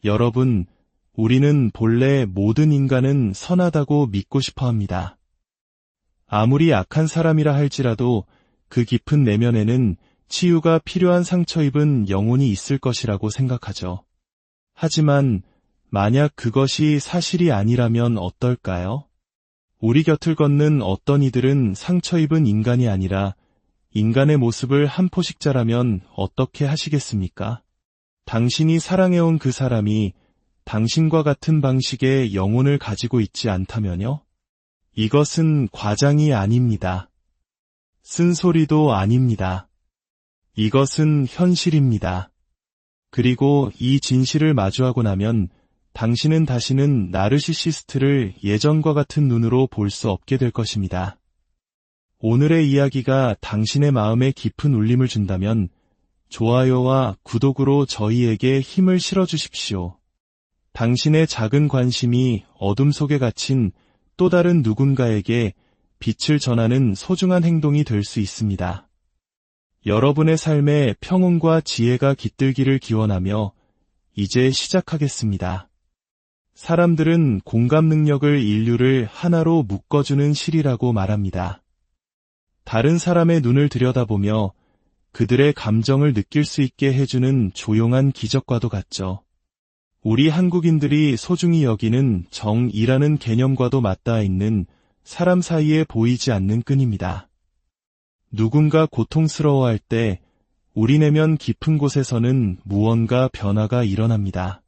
여러분, 우리는 본래 모든 인간은 선하다고 믿고 싶어 합니다. 아무리 악한 사람이라 할지라도 그 깊은 내면에는 치유가 필요한 상처 입은 영혼이 있을 것이라고 생각하죠. 하지만 만약 그것이 사실이 아니라면 어떨까요? 우리 곁을 걷는 어떤 이들은 상처 입은 인간이 아니라 인간의 모습을 한 포식자라면 어떻게 하시겠습니까? 당신이 사랑해온 그 사람이 당신과 같은 방식의 영혼을 가지고 있지 않다면요? 이것은 과장이 아닙니다. 쓴소리도 아닙니다. 이것은 현실입니다. 그리고 이 진실을 마주하고 나면 당신은 다시는 나르시시스트를 예전과 같은 눈으로 볼 수 없게 될 것입니다. 오늘의 이야기가 당신의 마음에 깊은 울림을 준다면 좋아요와 구독으로 저희에게 힘을 실어주십시오. 당신의 작은 관심이 어둠 속에 갇힌 또 다른 누군가에게 빛을 전하는 소중한 행동이 될 수 있습니다. 여러분의 삶에 평온과 지혜가 깃들기를 기원하며 이제 시작하겠습니다. 사람들은 공감 능력을 인류를 하나로 묶어주는 실이라고 말합니다. 다른 사람의 눈을 들여다보며 그들의 감정을 느낄 수 있게 해주는 조용한 기적과도 같죠. 우리 한국인들이 소중히 여기는 정이라는 개념과도 맞닿아 있는 사람 사이에 보이지 않는 끈입니다. 누군가 고통스러워할 때 우리 내면 깊은 곳에서는 무언가 변화가 일어납니다.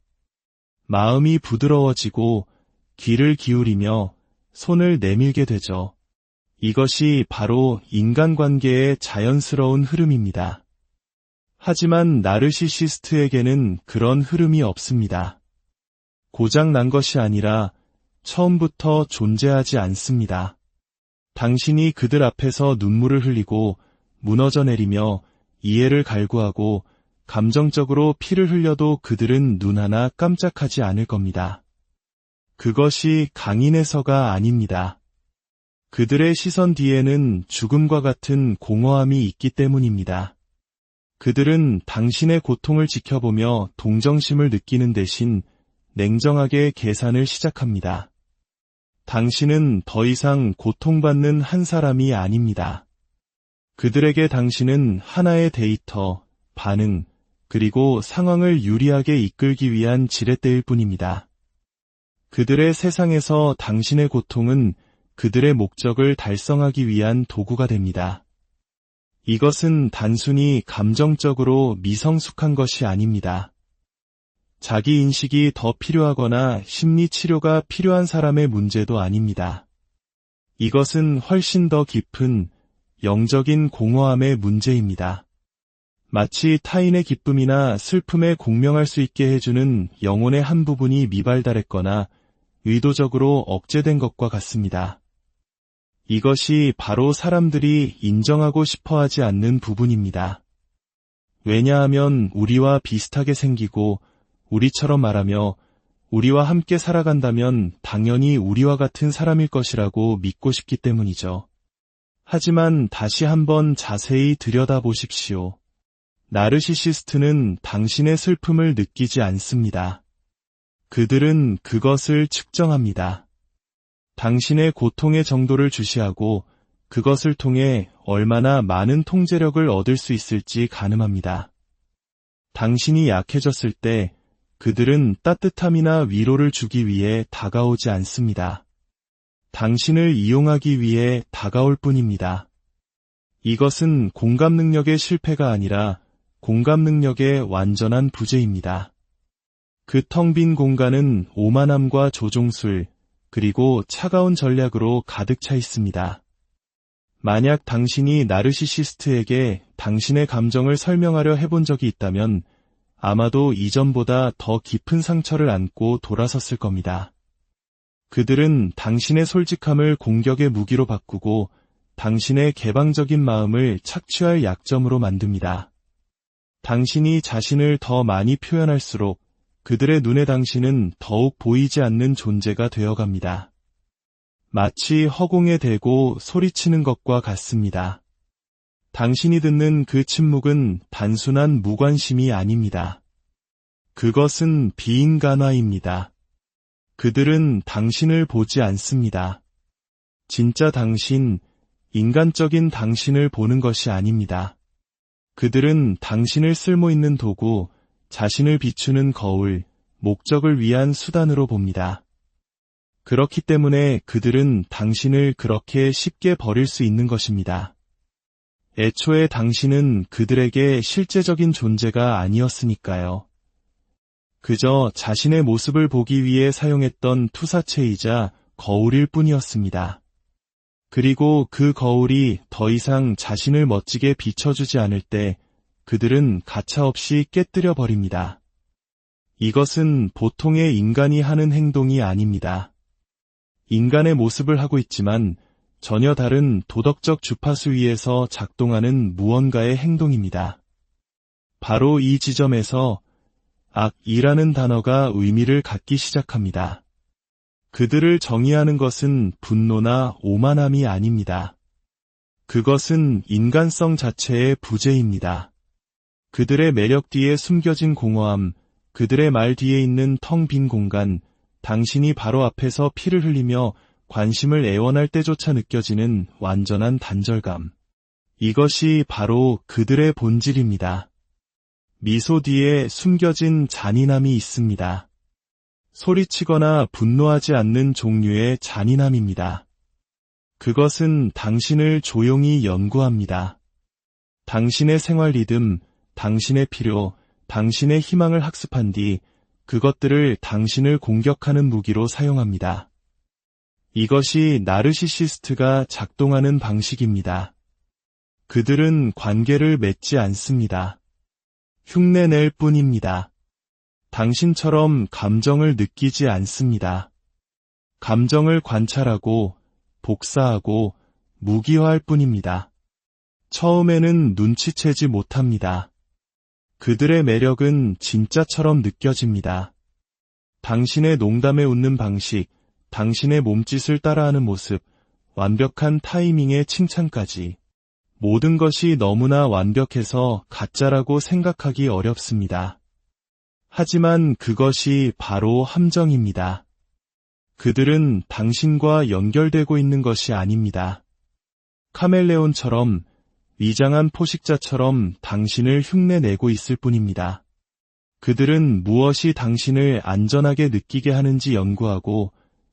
마음이 부드러워지고 귀를 기울이며 손을 내밀게 되죠. 이것이 바로 인간관계의 자연스러운 흐름입니다. 하지만 나르시시스트에게는 그런 흐름이 없습니다. 고장 난 것이 아니라 처음부터 존재하지 않습니다. 당신이 그들 앞에서 눈물을 흘리고 무너져 내리며 이해를 갈구하고 감정적으로 피를 흘려도 그들은 눈 하나 깜짝하지 않을 겁니다. 그것이 강인해서가 아닙니다. 그들의 시선 뒤에는 죽음과 같은 공허함이 있기 때문입니다. 그들은 당신의 고통을 지켜보며 동정심을 느끼는 대신 냉정하게 계산을 시작합니다. 당신은 더 이상 고통받는 한 사람이 아닙니다. 그들에게 당신은 하나의 데이터, 반응, 그리고 상황을 유리하게 이끌기 위한 지렛대일 뿐입니다. 그들의 세상에서 당신의 고통은 그들의 목적을 달성하기 위한 도구가 됩니다. 이것은 단순히 감정적으로 미성숙한 것이 아닙니다. 자기 인식이 더 필요하거나 심리 치료가 필요한 사람의 문제도 아닙니다. 이것은 훨씬 더 깊은 영적인 공허함의 문제입니다. 마치 타인의 기쁨이나 슬픔에 공명할 수 있게 해주는 영혼의 한 부분이 미발달했거나 의도적으로 억제된 것과 같습니다. 이것이 바로 사람들이 인정하고 싶어 하지 않는 부분입니다. 왜냐하면 우리와 비슷하게 생기고 우리처럼 말하며 우리와 함께 살아간다면 당연히 우리와 같은 사람일 것이라고 믿고 싶기 때문이죠. 하지만 다시 한번 자세히 들여다보십시오. 나르시시스트는 당신의 슬픔을 느끼지 않습니다. 그들은 그것을 측정합니다. 당신의 고통의 정도를 주시하고 그것을 통해 얼마나 많은 통제력을 얻을 수 있을지 가늠합니다. 당신이 약해졌을 때 그들은 따뜻함이나 위로를 주기 위해 다가오지 않습니다. 당신을 이용하기 위해 다가올 뿐입니다. 이것은 공감 능력의 실패가 아니라 공감 능력의 완전한 부재입니다. 그 텅 빈 공간은 오만함과 조종술, 그리고 차가운 전략으로 가득 차 있습니다. 만약 당신이 나르시시스트에게 당신의 감정을 설명하려 해본 적이 있다면 아마도 이전보다 더 깊은 상처를 안고 돌아섰을 겁니다. 그들은 당신의 솔직함을 공격의 무기로 바꾸고 당신의 개방적인 마음을 착취할 약점으로 만듭니다. 당신이 자신을 더 많이 표현할수록 그들의 눈에 당신은 더욱 보이지 않는 존재가 되어갑니다. 마치 허공에 대고 소리치는 것과 같습니다. 당신이 듣는 그 침묵은 단순한 무관심이 아닙니다. 그것은 비인간화입니다. 그들은 당신을 보지 않습니다. 진짜 당신, 인간적인 당신을 보는 것이 아닙니다. 그들은 당신을 쓸모있는 도구, 자신을 비추는 거울, 목적을 위한 수단으로 봅니다. 그렇기 때문에 그들은 당신을 그렇게 쉽게 버릴 수 있는 것입니다. 애초에 당신은 그들에게 실제적인 존재가 아니었으니까요. 그저 자신의 모습을 보기 위해 사용했던 투사체이자 거울일 뿐이었습니다. 그리고 그 거울이 더 이상 자신을 멋지게 비춰주지 않을 때 그들은 가차없이 깨뜨려 버립니다. 이것은 보통의 인간이 하는 행동이 아닙니다. 인간의 모습을 하고 있지만 전혀 다른 도덕적 주파수 위에서 작동하는 무언가의 행동입니다. 바로 이 지점에서 악이라는 단어가 의미를 갖기 시작합니다. 그들을 정의하는 것은 분노나 오만함이 아닙니다. 그것은 인간성 자체의 부재입니다. 그들의 매력 뒤에 숨겨진 공허함, 그들의 말 뒤에 있는 텅 빈 공간, 당신이 바로 앞에서 피를 흘리며 관심을 애원할 때조차 느껴지는 완전한 단절감. 이것이 바로 그들의 본질입니다. 미소 뒤에 숨겨진 잔인함이 있습니다. 소리치거나 분노하지 않는 종류의 잔인함입니다. 그것은 당신을 조용히 연구합니다. 당신의 생활 리듬, 당신의 필요, 당신의 희망을 학습한 뒤 그것들을 당신을 공격하는 무기로 사용합니다. 이것이 나르시시스트가 작동하는 방식입니다. 그들은 관계를 맺지 않습니다. 흉내낼 뿐입니다. 당신처럼 감정을 느끼지 않습니다. 감정을 관찰하고 복사하고 무기화할 뿐입니다. 처음에는 눈치채지 못합니다. 그들의 매력은 진짜처럼 느껴집니다. 당신의 농담에 웃는 방식, 당신의 몸짓을 따라하는 모습, 완벽한 타이밍의 칭찬까지. 모든 것이 너무나 완벽해서 가짜라고 생각하기 어렵습니다. 하지만 그것이 바로 함정입니다. 그들은 당신과 연결되고 있는 것이 아닙니다. 카멜레온처럼, 위장한 포식자처럼 당신을 흉내내고 있을 뿐입니다. 그들은 무엇이 당신을 안전하게 느끼게 하는지 연구하고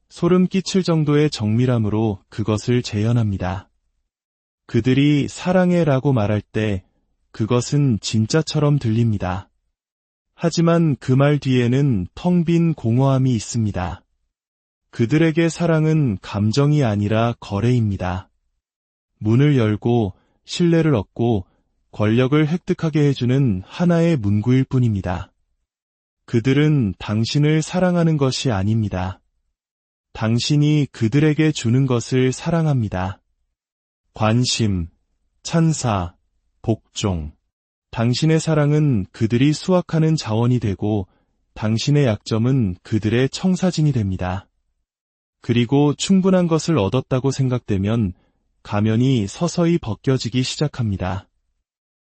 소름 끼칠 정도의 정밀함으로 그것을 재현합니다. 그들이 사랑해라고 말할 때 그것은 진짜처럼 들립니다. 하지만 그 말 뒤에는 텅 빈 공허함이 있습니다. 그들에게 사랑은 감정이 아니라 거래입니다. 문을 열고 신뢰를 얻고 권력을 획득하게 해주는 하나의 문구일 뿐입니다. 그들은 당신을 사랑하는 것이 아닙니다. 당신이 그들에게 주는 것을 사랑합니다. 관심, 찬사, 복종. 당신의 사랑은 그들이 수확하는 자원이 되고 당신의 약점은 그들의 청사진이 됩니다. 그리고 충분한 것을 얻었다고 생각되면 가면이 서서히 벗겨지기 시작합니다.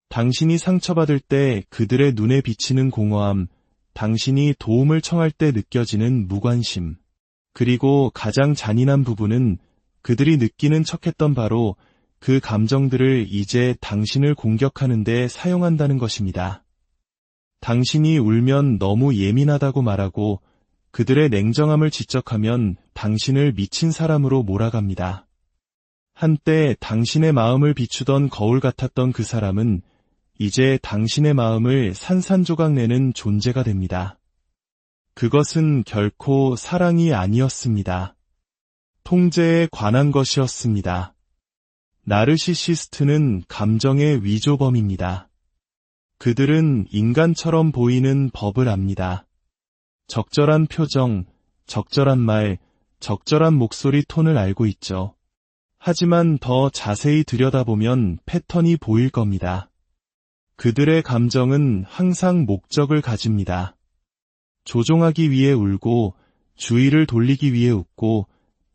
당신이 상처받을 때 그들의 눈에 비치는 공허함, 당신이 도움을 청할 때 느껴지는 무관심, 그리고 가장 잔인한 부분은 그들이 느끼는 척했던 바로 그 감정들을 이제 당신을 공격하는 데 사용한다는 것입니다. 당신이 울면 너무 예민하다고 말하고 그들의 냉정함을 지적하면 당신을 미친 사람으로 몰아갑니다. 한때 당신의 마음을 비추던 거울 같았던 그 사람은 이제 당신의 마음을 산산조각 내는 존재가 됩니다. 그것은 결코 사랑이 아니었습니다. 통제에 관한 것이었습니다. 나르시시스트는 감정의 위조범입니다. 그들은 인간처럼 보이는 법을 압니다. 적절한 표정, 적절한 말, 적절한 목소리 톤을 알고 있죠. 하지만 더 자세히 들여다보면 패턴이 보일 겁니다. 그들의 감정은 항상 목적을 가집니다. 조종하기 위해 울고, 주의를 돌리기 위해 웃고,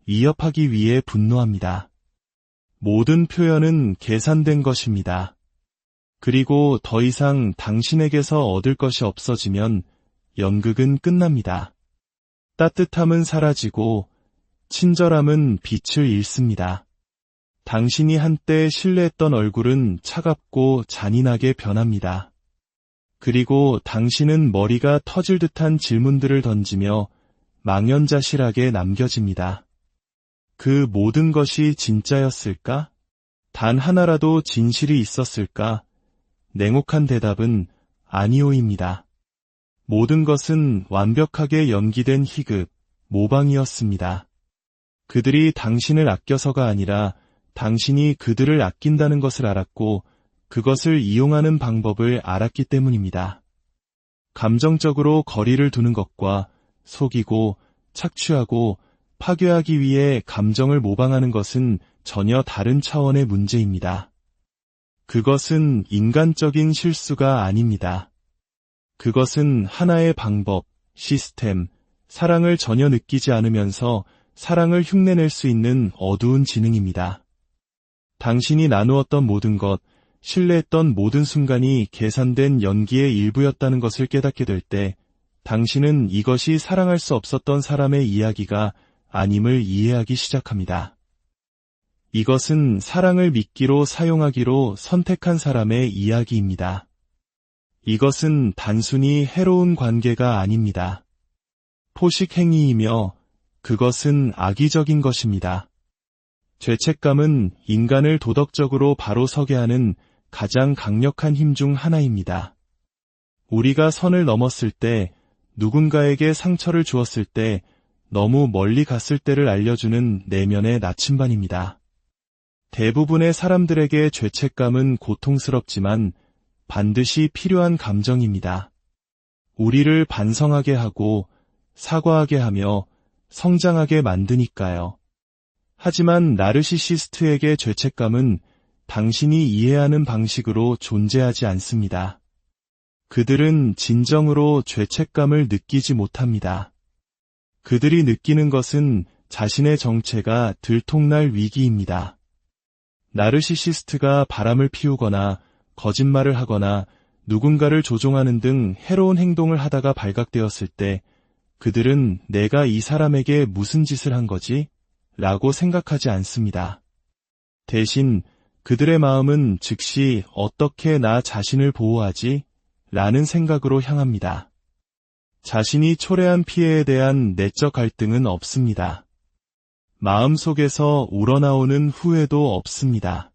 위협하기 위해 분노합니다. 모든 표현은 계산된 것입니다. 그리고 더 이상 당신에게서 얻을 것이 없어지면 연극은 끝납니다. 따뜻함은 사라지고 친절함은 빛을 잃습니다. 당신이 한때 신뢰했던 얼굴은 차갑고 잔인하게 변합니다. 그리고 당신은 머리가 터질 듯한 질문들을 던지며 망연자실하게 남겨집니다. 그 모든 것이 진짜였을까? 단 하나라도 진실이 있었을까? 냉혹한 대답은 아니오입니다. 모든 것은 완벽하게 연기된 희극, 모방이었습니다. 그들이 당신을 아껴서가 아니라 당신이 그들을 아낀다는 것을 알았고 그것을 이용하는 방법을 알았기 때문입니다. 감정적으로 거리를 두는 것과 속이고 착취하고 파괴하기 위해 감정을 모방하는 것은 전혀 다른 차원의 문제입니다. 그것은 인간적인 실수가 아닙니다. 그것은 하나의 방법, 시스템, 사랑을 전혀 느끼지 않으면서 사랑을 흉내낼 수 있는 어두운 지능입니다. 당신이 나누었던 모든 것, 신뢰했던 모든 순간이 계산된 연기의 일부였다는 것을 깨닫게 될 때, 당신은 이것이 사랑할 수 없었던 사람의 이야기가 아님을 이해하기 시작합니다. 이것은 사랑을 미끼로 사용하기로 선택한 사람의 이야기입니다. 이것은 단순히 해로운 관계가 아닙니다. 포식 행위이며 그것은 악의적인 것입니다. 죄책감은 인간을 도덕적으로 바로 서게 하는 가장 강력한 힘 중 하나입니다. 우리가 선을 넘었을 때, 누군가에게 상처를 주었을 때, 너무 멀리 갔을 때를 알려주는 내면의 나침반입니다. 대부분의 사람들에게 죄책감은 고통스럽지만 반드시 필요한 감정입니다. 우리를 반성하게 하고 사과하게 하며 성장하게 만드니까요. 하지만 나르시시스트에게 죄책감은 당신이 이해하는 방식으로 존재하지 않습니다. 그들은 진정으로 죄책감을 느끼지 못합니다. 그들이 느끼는 것은 자신의 정체가 들통날 위기입니다. 나르시시스트가 바람을 피우거나 거짓말을 하거나 누군가를 조종하는 등 해로운 행동을 하다가 발각되었을 때 그들은 내가 이 사람에게 무슨 짓을 한 거지? 라고 생각하지 않습니다. 대신 그들의 마음은 즉시 어떻게 나 자신을 보호하지? 라는 생각으로 향합니다. 자신이 초래한 피해에 대한 내적 갈등은 없습니다. 마음속에서 우러나오는 후회도 없습니다.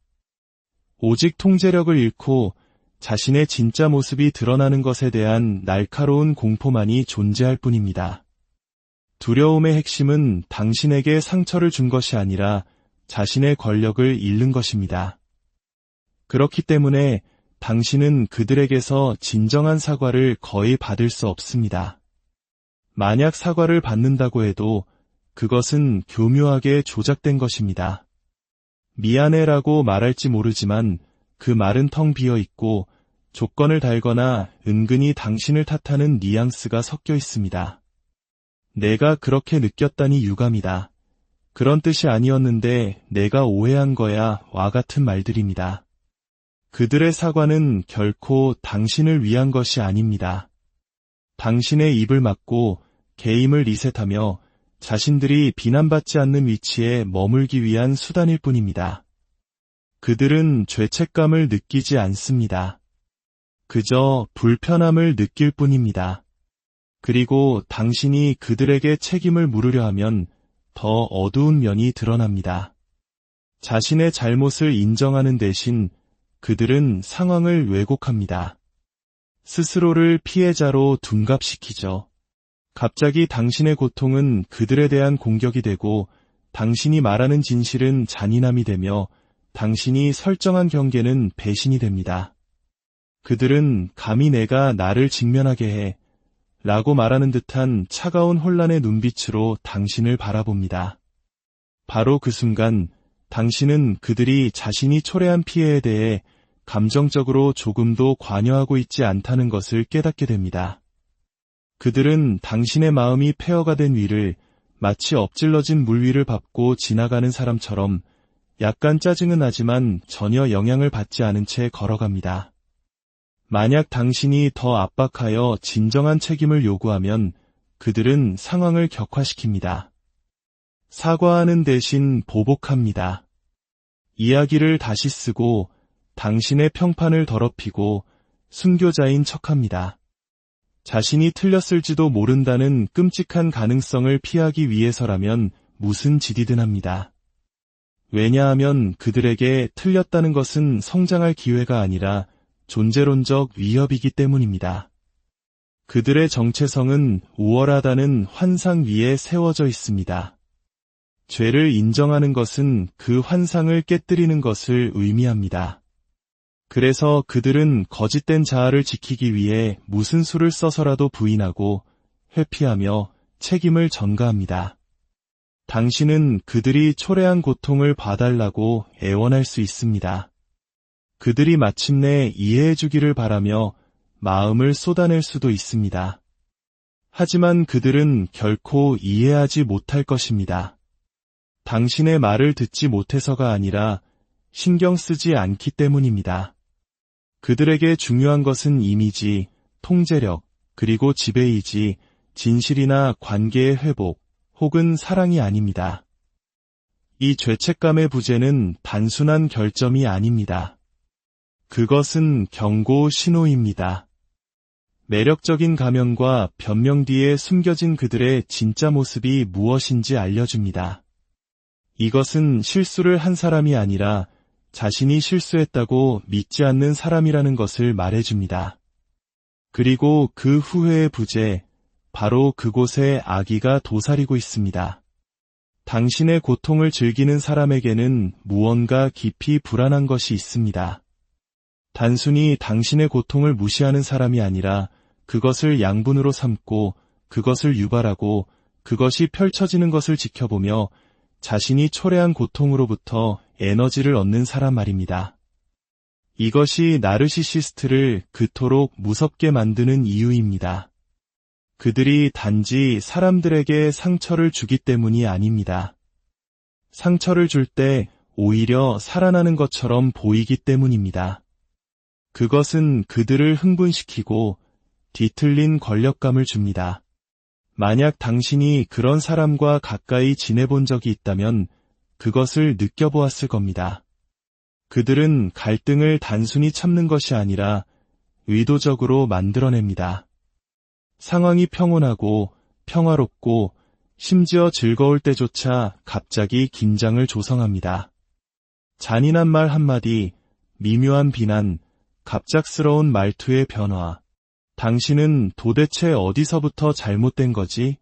오직 통제력을 잃고 자신의 진짜 모습이 드러나는 것에 대한 날카로운 공포만이 존재할 뿐입니다. 두려움의 핵심은 당신에게 상처를 준 것이 아니라 자신의 권력을 잃는 것입니다. 그렇기 때문에 당신은 그들에게서 진정한 사과를 거의 받을 수 없습니다. 만약 사과를 받는다고 해도 그것은 교묘하게 조작된 것입니다. 미안해라고 말할지 모르지만 그 말은 텅 비어 있고 조건을 달거나 은근히 당신을 탓하는 뉘앙스가 섞여 있습니다. 내가 그렇게 느꼈다니 유감이다. 그런 뜻이 아니었는데 내가 오해한 거야 와 같은 말들입니다. 그들의 사과는 결코 당신을 위한 것이 아닙니다. 당신의 입을 막고 게임을 리셋하며 자신들이 비난받지 않는 위치에 머물기 위한 수단일 뿐입니다. 그들은 죄책감을 느끼지 않습니다. 그저 불편함을 느낄 뿐입니다. 그리고 당신이 그들에게 책임을 물으려 하면 더 어두운 면이 드러납니다. 자신의 잘못을 인정하는 대신 그들은 상황을 왜곡합니다. 스스로를 피해자로 둔갑시키죠. 갑자기 당신의 고통은 그들에 대한 공격이 되고 당신이 말하는 진실은 잔인함이 되며 당신이 설정한 경계는 배신이 됩니다. 그들은 감히 내가 나를 직면하게 해 라고 말하는 듯한 차가운 혼란의 눈빛으로 당신을 바라봅니다. 바로 그 순간 당신은 그들이 자신이 초래한 피해에 대해 감정적으로 조금도 관여하고 있지 않다는 것을 깨닫게 됩니다. 그들은 당신의 마음이 폐허가 된 위를 마치 엎질러진 물 위를 밟고 지나가는 사람처럼 약간 짜증은 나지만 전혀 영향을 받지 않은 채 걸어갑니다. 만약 당신이 더 압박하여 진정한 책임을 요구하면 그들은 상황을 격화시킵니다. 사과하는 대신 보복합니다. 이야기를 다시 쓰고 당신의 평판을 더럽히고 순교자인 척합니다. 자신이 틀렸을지도 모른다는 끔찍한 가능성을 피하기 위해서라면 무슨 짓이든 합니다. 왜냐하면 그들에게 틀렸다는 것은 성장할 기회가 아니라 존재론적 위협이기 때문입니다. 그들의 정체성은 우월하다는 환상 위에 세워져 있습니다. 죄를 인정하는 것은 그 환상을 깨뜨리는 것을 의미합니다. 그래서 그들은 거짓된 자아를 지키기 위해 무슨 수를 써서라도 부인하고 회피하며 책임을 전가합니다. 당신은 그들이 초래한 고통을 봐달라고 애원할 수 있습니다. 그들이 마침내 이해해주기를 바라며 마음을 쏟아낼 수도 있습니다. 하지만 그들은 결코 이해하지 못할 것입니다. 당신의 말을 듣지 못해서가 아니라 신경 쓰지 않기 때문입니다. 그들에게 중요한 것은 이미지, 통제력, 그리고 지배이지 진실이나 관계의 회복 혹은 사랑이 아닙니다. 이 죄책감의 부재는 단순한 결점이 아닙니다. 그것은 경고 신호입니다. 매력적인 가면과 변명 뒤에 숨겨진 그들의 진짜 모습이 무엇인지 알려줍니다. 이것은 실수를 한 사람이 아니라 자신이 실수했다고 믿지 않는 사람이라는 것을 말해줍니다. 그리고 그 후회의 부재, 바로 그곳에 악의가 도사리고 있습니다. 당신의 고통을 즐기는 사람에게는 무언가 깊이 불안한 것이 있습니다. 단순히 당신의 고통을 무시하는 사람이 아니라 그것을 양분으로 삼고 그것을 유발하고 그것이 펼쳐지는 것을 지켜보며 자신이 초래한 고통으로부터 에너지를 얻는 사람 말입니다. 이것이 나르시시스트를 그토록 무섭게 만드는 이유입니다. 그들이 단지 사람들에게 상처를 주기 때문이 아닙니다. 상처를 줄 때 오히려 살아나는 것처럼 보이기 때문입니다. 그것은 그들을 흥분시키고 뒤틀린 권력감을 줍니다. 만약 당신이 그런 사람과 가까이 지내본 적이 있다면 그것을 느껴보았을 겁니다. 그들은 갈등을 단순히 참는 것이 아니라 의도적으로 만들어냅니다. 상황이 평온하고 평화롭고 심지어 즐거울 때조차 갑자기 긴장을 조성합니다. 잔인한 말 한마디, 미묘한 비난, 갑작스러운 말투의 변화. 당신은 도대체 어디서부터 잘못된 거지?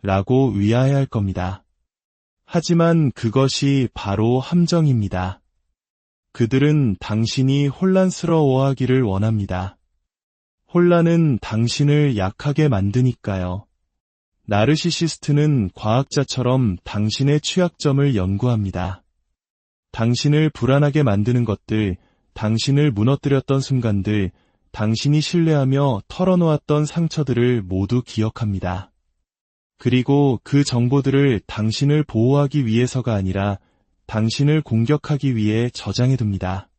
라고 위아해할 겁니다. 하지만 그것이 바로 함정입니다. 그들은 당신이 혼란스러워하기를 원합니다. 혼란은 당신을 약하게 만드니까요. 나르시시스트는 과학자처럼 당신의 취약점을 연구합니다. 당신을 불안하게 만드는 것들, 당신을 무너뜨렸던 순간들, 당신이 신뢰하며 털어놓았던 상처들을 모두 기억합니다. 그리고 그 정보들을 당신을 보호하기 위해서가 아니라 당신을 공격하기 위해 저장해둡니다.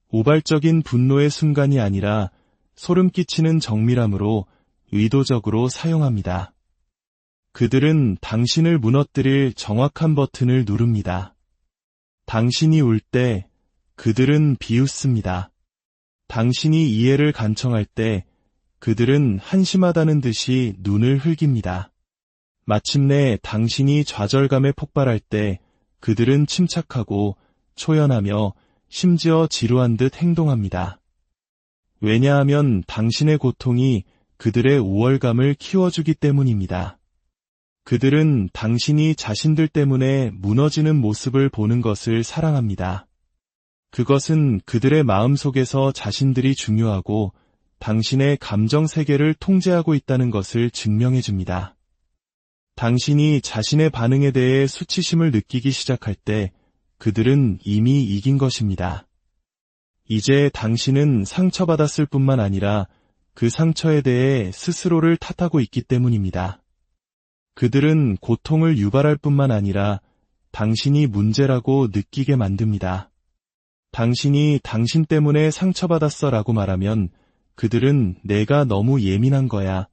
우발적인 분노의 순간이 아니라 소름 끼치는 정밀함으로 의도적으로 사용합니다. 그들은 당신을 무너뜨릴 정확한 버튼을 누릅니다. 당신이 울 때 그들은 비웃습니다. 당신이 이해를 간청할 때 그들은 한심하다는 듯이 눈을 흘깁니다. 마침내 당신이 좌절감에 폭발할 때 그들은 침착하고 초연하며 심지어 지루한 듯 행동합니다. 왜냐하면 당신의 고통이 그들의 우월감을 키워주기 때문입니다. 그들은 당신이 자신들 때문에 무너지는 모습을 보는 것을 사랑합니다. 그것은 그들의 마음속에서 자신들이 중요하고 당신의 감정 세계를 통제하고 있다는 것을 증명해줍니다. 당신이 자신의 반응에 대해 수치심을 느끼기 시작할 때 그들은 이미 이긴 것입니다. 이제 당신은 상처받았을 뿐만 아니라 그 상처에 대해 스스로를 탓하고 있기 때문입니다. 그들은 고통을 유발할 뿐만 아니라 당신이 문제라고 느끼게 만듭니다. 당신이 당신 때문에 상처받았어 라고 말하면 그들은 내가 너무 예민한 거야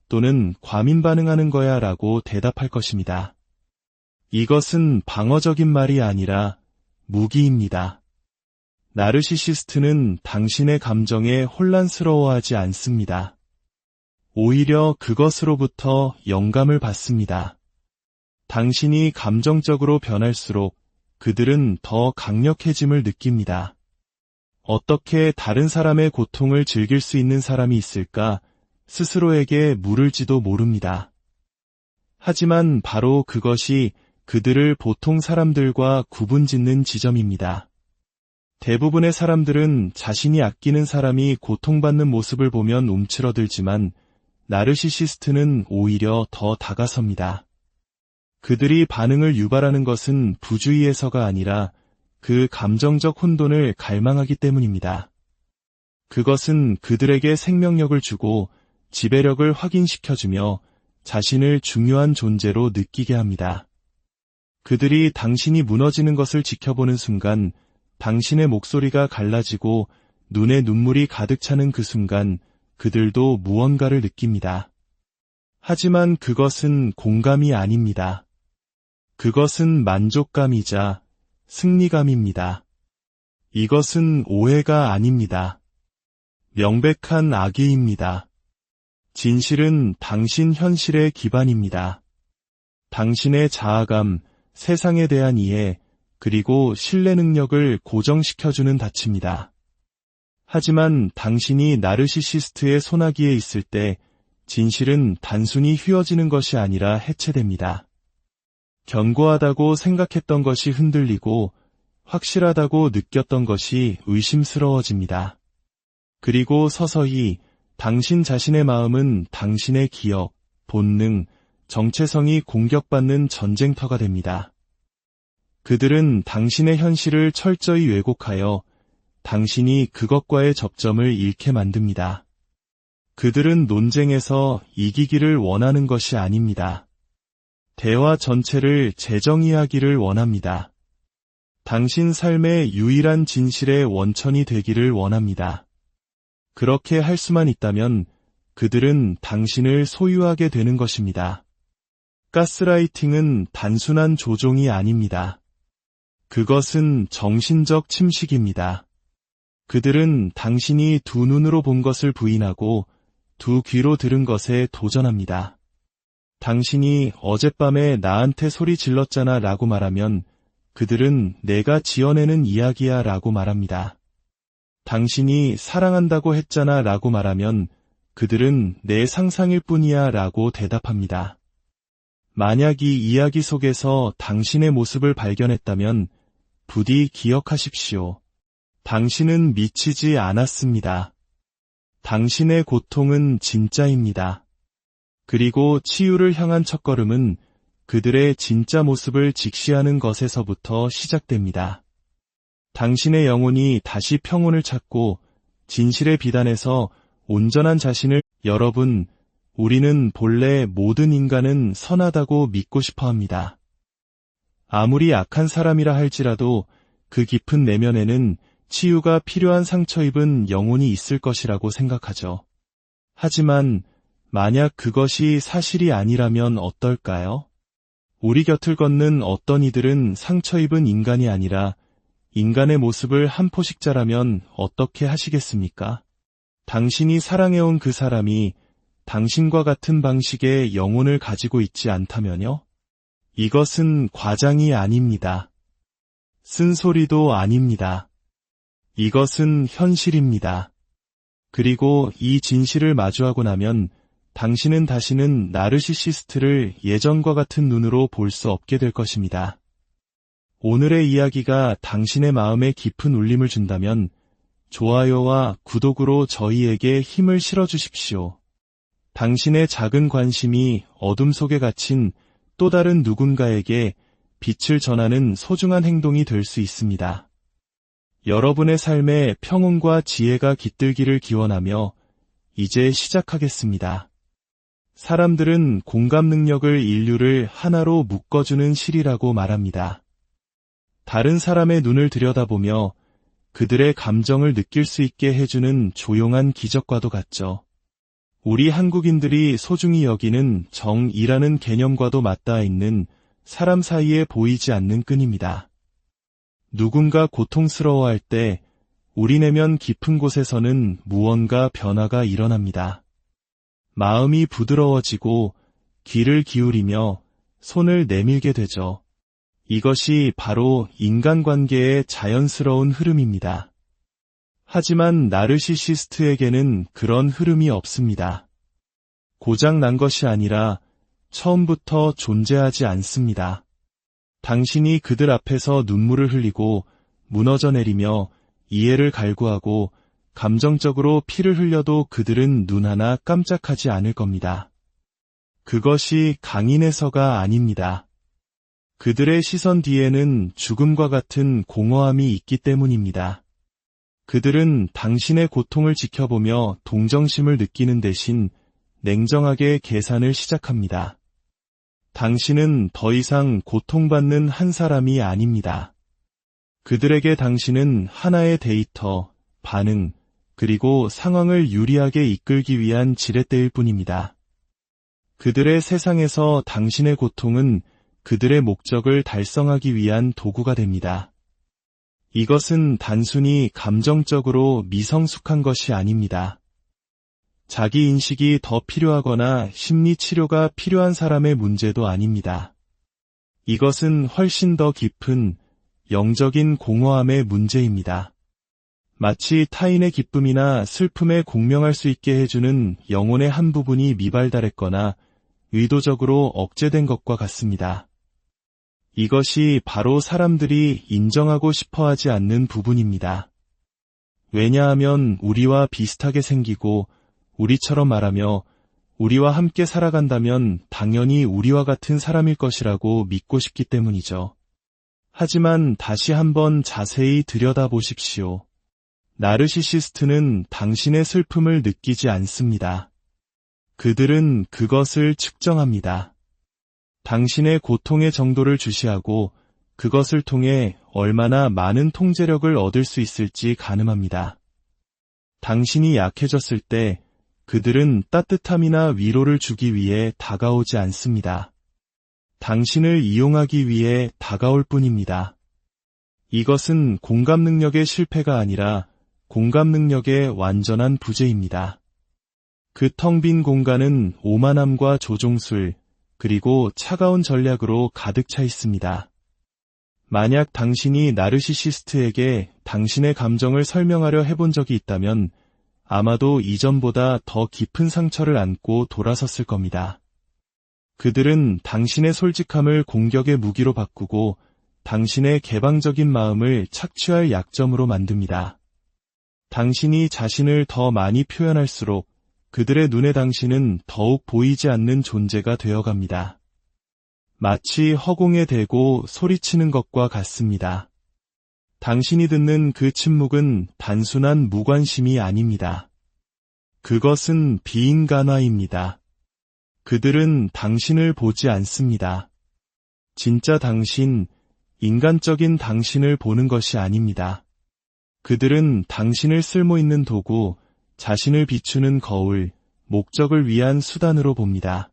또는 과민 반응하는 거야 라고 대답할 것입니다. 이것은 방어적인 말이 아니라 무기입니다. 나르시시스트는 당신의 감정에 혼란스러워하지 않습니다. 오히려 그것으로부터 영감을 받습니다. 당신이 감정적으로 변할수록 그들은 더 강력해짐을 느낍니다. 어떻게 다른 사람의 고통을 즐길 수 있는 사람이 있을까 스스로에게 물을지도 모릅니다. 하지만 바로 그것이 그들을 보통 사람들과 구분짓는 지점입니다. 대부분의 사람들은 자신이 아끼는 사람이 고통받는 모습을 보면 움츠러들지만 나르시시스트는 오히려 더 다가섭니다. 그들이 반응을 유발하는 것은 부주의에서가 아니라 그 감정적 혼돈을 갈망하기 때문입니다. 그것은 그들에게 생명력을 주고 지배력을 확인시켜주며 자신을 중요한 존재로 느끼게 합니다. 그들이 당신이 무너지는 것을 지켜보는 순간 당신의 목소리가 갈라지고 눈에 눈물이 가득 차는 그 순간 그들도 무언가를 느낍니다. 하지만 그것은 공감이 아닙니다. 그것은 만족감이자 승리감입니다. 이것은 오해가 아닙니다. 명백한 악의입니다. 진실은 당신 현실의 기반입니다. 당신의 자아감, 세상에 대한 이해, 그리고 신뢰 능력을 고정시켜주는 닻입니다. 하지만 당신이 나르시시스트의 소나기에 있을 때 진실은 단순히 휘어지는 것이 아니라 해체됩니다. 견고하다고 생각했던 것이 흔들리고 확실하다고 느꼈던 것이 의심스러워집니다. 그리고 서서히 당신 자신의 마음은 당신의 기억, 본능, 정체성이 공격받는 전쟁터가 됩니다. 그들은 당신의 현실을 철저히 왜곡하여 당신이 그것과의 접점을 잃게 만듭니다. 그들은 논쟁에서 이기기를 원하는 것이 아닙니다. 대화 전체를 재정의하기를 원합니다. 당신 삶의 유일한 진실의 원천이 되기를 원합니다. 그렇게 할 수만 있다면 그들은 당신을 소유하게 되는 것입니다. 가스라이팅은 단순한 조종이 아닙니다. 그것은 정신적 침식입니다. 그들은 당신이 두 눈으로 본 것을 부인하고 두 귀로 들은 것에 도전합니다. 당신이 어젯밤에 나한테 소리 질렀잖아 라고 말하면 그들은 내가 지어내는 이야기야 라고 말합니다. 당신이 사랑한다고 했잖아 라고 말하면 그들은 내 상상일 뿐이야 라고 대답합니다. 만약 이 이야기 속에서 당신의 모습을 발견했다면 부디 기억하십시오. 당신은 미치지 않았습니다. 당신의 고통은 진짜입니다. 그리고 치유를 향한 첫걸음은 그들의 진짜 모습을 직시하는 것에서부터 시작됩니다. 당신의 영혼이 다시 평온을 찾고 진실의 비단에서 온전한 자신을 여러분, 우리는 본래 모든 인간은 선하다고 믿고 싶어 합니다. 아무리 악한 사람이라 할지라도 그 깊은 내면에는 치유가 필요한 상처 입은 영혼이 있을 것이라고 생각하죠. 하지만 만약 그것이 사실이 아니라면 어떨까요? 우리 곁을 걷는 어떤 이들은 상처 입은 인간이 아니라 인간의 모습을 한 포씩 자라면 어떻게 하시겠습니까? 당신이 사랑해온 그 사람이 당신과 같은 방식의 영혼을 가지고 있지 않다면요? 이것은 과장이 아닙니다. 쓴소리도 아닙니다. 이것은 현실입니다. 그리고 이 진실을 마주하고 나면 당신은 다시는 나르시시스트를 예전과 같은 눈으로 볼 수 없게 될 것입니다. 오늘의 이야기가 당신의 마음에 깊은 울림을 준다면 좋아요와 구독으로 저희에게 힘을 실어주십시오. 당신의 작은 관심이 어둠 속에 갇힌 또 다른 누군가에게 빛을 전하는 소중한 행동이 될 수 있습니다. 여러분의 삶에 평온과 지혜가 깃들기를 기원하며 이제 시작하겠습니다. 사람들은 공감 능력을 인류를 하나로 묶어주는 실이라고 말합니다. 다른 사람의 눈을 들여다보며 그들의 감정을 느낄 수 있게 해주는 조용한 기적과도 같죠. 우리 한국인들이 소중히 여기는 정이라는 개념과도 맞닿아 있는 사람 사이에 보이지 않는 끈입니다. 누군가 고통스러워할 때 우리 내면 깊은 곳에서는 무언가 변화가 일어납니다. 마음이 부드러워지고 귀를 기울이며 손을 내밀게 되죠. 이것이 바로 인간관계의 자연스러운 흐름입니다. 하지만 나르시시스트에게는 그런 흐름이 없습니다. 고장 난 것이 아니라 처음부터 존재하지 않습니다. 당신이 그들 앞에서 눈물을 흘리고 무너져 내리며 이해를 갈구하고 감정적으로 피를 흘려도 그들은 눈 하나 깜짝하지 않을 겁니다. 그것이 강인해서가 아닙니다. 그들의 시선 뒤에는 죽음과 같은 공허함이 있기 때문입니다. 그들은 당신의 고통을 지켜보며 동정심을 느끼는 대신 냉정하게 계산을 시작합니다. 당신은 더 이상 고통받는 한 사람이 아닙니다. 그들에게 당신은 하나의 데이터, 반응, 그리고 상황을 유리하게 이끌기 위한 지렛대일 뿐입니다. 그들의 세상에서 당신의 고통은 그들의 목적을 달성하기 위한 도구가 됩니다. 이것은 단순히 감정적으로 미성숙한 것이 아닙니다. 자기 인식이 더 필요하거나 심리 치료가 필요한 사람의 문제도 아닙니다. 이것은 훨씬 더 깊은 영적인 공허함의 문제입니다. 마치 타인의 기쁨이나 슬픔에 공명할 수 있게 해주는 영혼의 한 부분이 미발달했거나 의도적으로 억제된 것과 같습니다. 이것이 바로 사람들이 인정하고 싶어 하지 않는 부분입니다. 왜냐하면 우리와 비슷하게 생기고 우리처럼 말하며 우리와 함께 살아간다면 당연히 우리와 같은 사람일 것이라고 믿고 싶기 때문이죠. 하지만 다시 한번 자세히 들여다보십시오. 나르시시스트는 당신의 슬픔을 느끼지 않습니다. 그들은 그것을 측정합니다. 당신의 고통의 정도를 주시하고 그것을 통해 얼마나 많은 통제력을 얻을 수 있을지 가늠합니다. 당신이 약해졌을 때 그들은 따뜻함이나 위로를 주기 위해 다가오지 않습니다. 당신을 이용하기 위해 다가올 뿐입니다. 이것은 공감 능력의 실패가 아니라 공감 능력의 완전한 부재입니다. 그 텅 빈 공간은 오만함과 조종술, 그리고 차가운 전략으로 가득 차 있습니다. 만약 당신이 나르시시스트에게 당신의 감정을 설명하려 해본 적이 있다면 아마도 이전보다 더 깊은 상처를 안고 돌아섰을 겁니다. 그들은 당신의 솔직함을 공격의 무기로 바꾸고 당신의 개방적인 마음을 착취할 약점으로 만듭니다. 당신이 자신을 더 많이 표현할수록 그들의 눈에 당신은 더욱 보이지 않는 존재가 되어갑니다. 마치 허공에 대고 소리치는 것과 같습니다. 당신이 듣는 그 침묵은 단순한 무관심이 아닙니다. 그것은 비인간화입니다. 그들은 당신을 보지 않습니다. 진짜 당신, 인간적인 당신을 보는 것이 아닙니다. 그들은 당신을 쓸모있는 도구, 자신을 비추는 거울, 목적을 위한 수단으로 봅니다.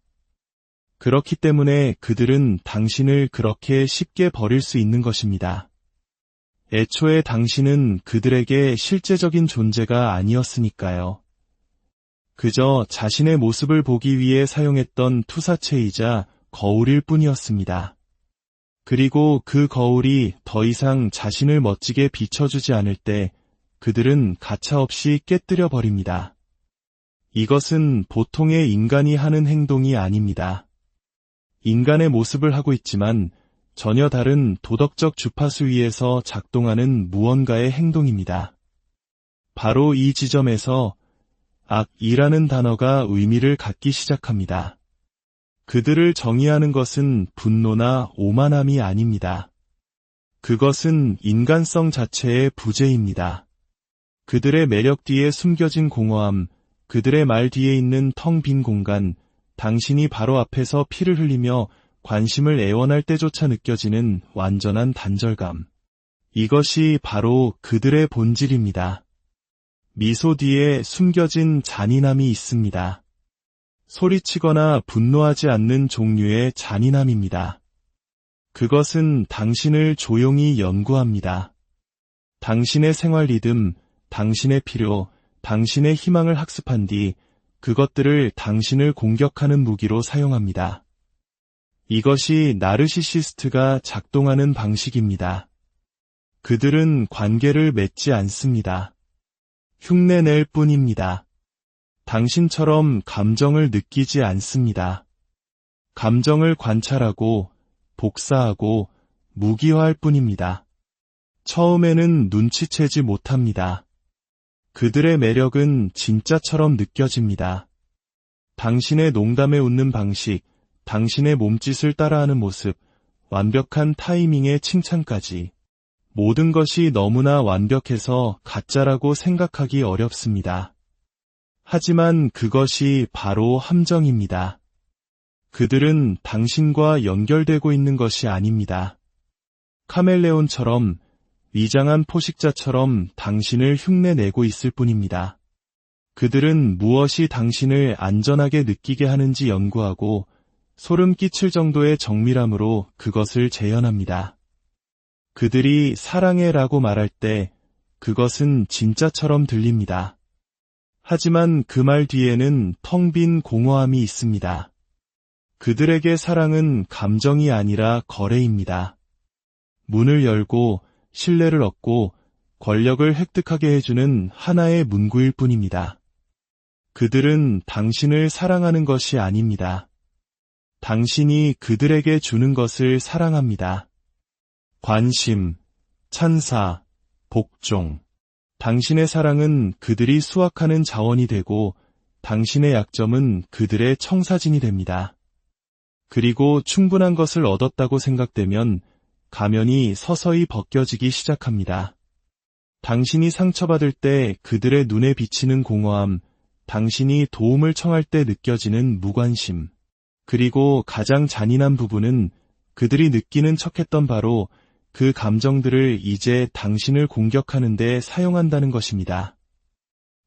그렇기 때문에 그들은 당신을 그렇게 쉽게 버릴 수 있는 것입니다. 애초에 당신은 그들에게 실제적인 존재가 아니었으니까요. 그저 자신의 모습을 보기 위해 사용했던 투사체이자 거울일 뿐이었습니다. 그리고 그 거울이 더 이상 자신을 멋지게 비춰주지 않을 때 그들은 가차없이 깨뜨려 버립니다. 이것은 보통의 인간이 하는 행동이 아닙니다. 인간의 모습을 하고 있지만 전혀 다른 도덕적 주파수 위에서 작동하는 무언가의 행동입니다. 바로 이 지점에서 악이라는 단어가 의미를 갖기 시작합니다. 그들을 정의하는 것은 분노나 오만함이 아닙니다. 그것은 인간성 자체의 부재입니다. 그들의 매력 뒤에 숨겨진 공허함, 그들의 말 뒤에 있는 텅 빈 공간, 당신이 바로 앞에서 피를 흘리며 관심을 애원할 때조차 느껴지는 완전한 단절감. 이것이 바로 그들의 본질입니다. 미소 뒤에 숨겨진 잔인함이 있습니다. 소리치거나 분노하지 않는 종류의 잔인함입니다. 그것은 당신을 조용히 연구합니다. 당신의 생활 리듬, 당신의 필요, 당신의 희망을 학습한 뒤 그것들을 당신을 공격하는 무기로 사용합니다. 이것이 나르시시스트가 작동하는 방식입니다. 그들은 관계를 맺지 않습니다. 흉내낼 뿐입니다. 당신처럼 감정을 느끼지 않습니다. 감정을 관찰하고 복사하고 무기화할 뿐입니다. 처음에는 눈치채지 못합니다. 그들의 매력은 진짜처럼 느껴집니다. 당신의 농담에 웃는 방식, 당신의 몸짓을 따라하는 모습, 완벽한 타이밍의 칭찬까지. 모든 것이 너무나 완벽해서 가짜라고 생각하기 어렵습니다. 하지만 그것이 바로 함정입니다. 그들은 당신과 연결되고 있는 것이 아닙니다. 카멜레온처럼 위장한 포식자처럼 당신을 흉내내고 있을 뿐입니다. 그들은 무엇이 당신을 안전하게 느끼게 하는지 연구하고 소름 끼칠 정도의 정밀함으로 그것을 재현합니다. 그들이 사랑해라고 말할 때 그것은 진짜처럼 들립니다. 하지만 그 말 뒤에는 텅 빈 공허함이 있습니다. 그들에게 사랑은 감정이 아니라 거래입니다. 문을 열고 신뢰를 얻고 권력을 획득하게 해주는 하나의 문구일 뿐입니다. 그들은 당신을 사랑하는 것이 아닙니다. 당신이 그들에게 주는 것을 사랑합니다. 관심, 찬사, 복종. 당신의 사랑은 그들이 수확하는 자원이 되고 당신의 약점은 그들의 청사진이 됩니다. 그리고 충분한 것을 얻었다고 생각되면 가면이 서서히 벗겨지기 시작합니다. 당신이 상처받을 때 그들의 눈에 비치는 공허함, 당신이 도움을 청할 때 느껴지는 무관심, 그리고 가장 잔인한 부분은 그들이 느끼는 척했던 바로 그 감정들을 이제 당신을 공격하는 데 사용한다는 것입니다.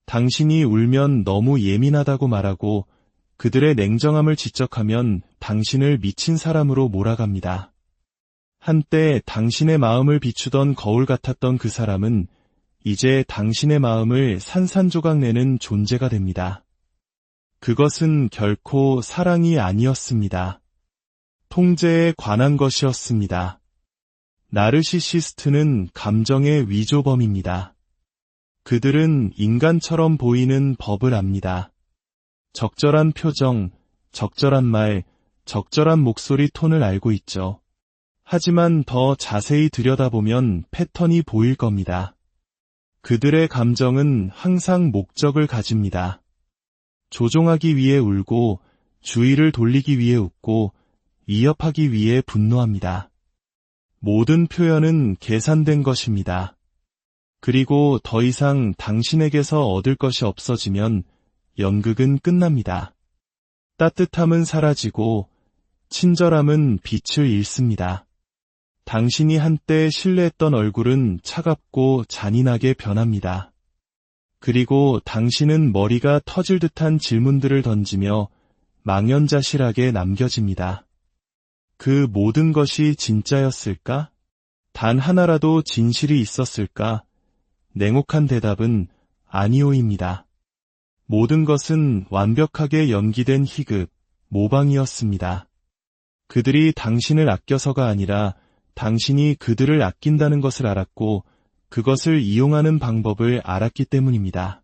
당신이 울면 너무 예민하다고 말하고 그들의 냉정함을 지적하면 당신을 미친 사람으로 몰아갑니다. 한때 당신의 마음을 비추던 거울 같았던 그 사람은 이제 당신의 마음을 산산조각 내는 존재가 됩니다. 그것은 결코 사랑이 아니었습니다. 통제에 관한 것이었습니다. 나르시시스트는 감정의 위조범입니다. 그들은 인간처럼 보이는 법을 압니다. 적절한 표정, 적절한 말, 적절한 목소리 톤을 알고 있죠. 하지만 더 자세히 들여다보면 패턴이 보일 겁니다. 그들의 감정은 항상 목적을 가집니다. 조종하기 위해 울고, 주의를 돌리기 위해 웃고, 위협하기 위해 분노합니다. 모든 표현은 계산된 것입니다. 그리고 더 이상 당신에게서 얻을 것이 없어지면 연극은 끝납니다. 따뜻함은 사라지고 친절함은 빛을 잃습니다. 당신이 한때 신뢰했던 얼굴은 차갑고 잔인하게 변합니다. 그리고 당신은 머리가 터질 듯한 질문들을 던지며 망연자실하게 남겨집니다. 그 모든 것이 진짜였을까? 단 하나라도 진실이 있었을까? 냉혹한 대답은 아니오입니다. 모든 것은 완벽하게 연기된 희극, 모방이었습니다. 그들이 당신을 아껴서가 아니라 당신이 그들을 아낀다는 것을 알았고 그것을 이용하는 방법을 알았기 때문입니다.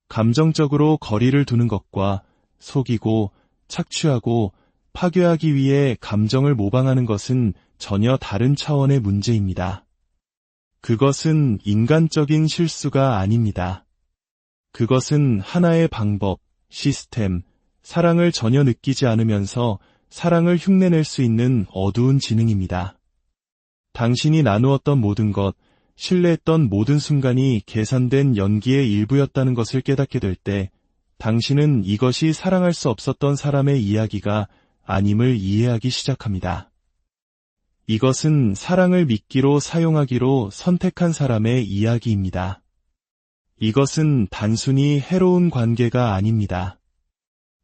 감정적으로 거리를 두는 것과 속이고 착취하고 파괴하기 위해 감정을 모방하는 것은 전혀 다른 차원의 문제입니다. 그것은 인간적인 실수가 아닙니다. 그것은 하나의 방법, 시스템, 사랑을 전혀 느끼지 않으면서 사랑을 흉내낼 수 있는 어두운 지능입니다. 당신이 나누었던 모든 것, 신뢰했던 모든 순간이 계산된 연기의 일부였다는 것을 깨닫게 될 때, 당신은 이것이 사랑할 수 없었던 사람의 이야기가 아님을 이해하기 시작합니다. 이것은 사랑을 미끼로 사용하기로 선택한 사람의 이야기입니다. 이것은 단순히 해로운 관계가 아닙니다.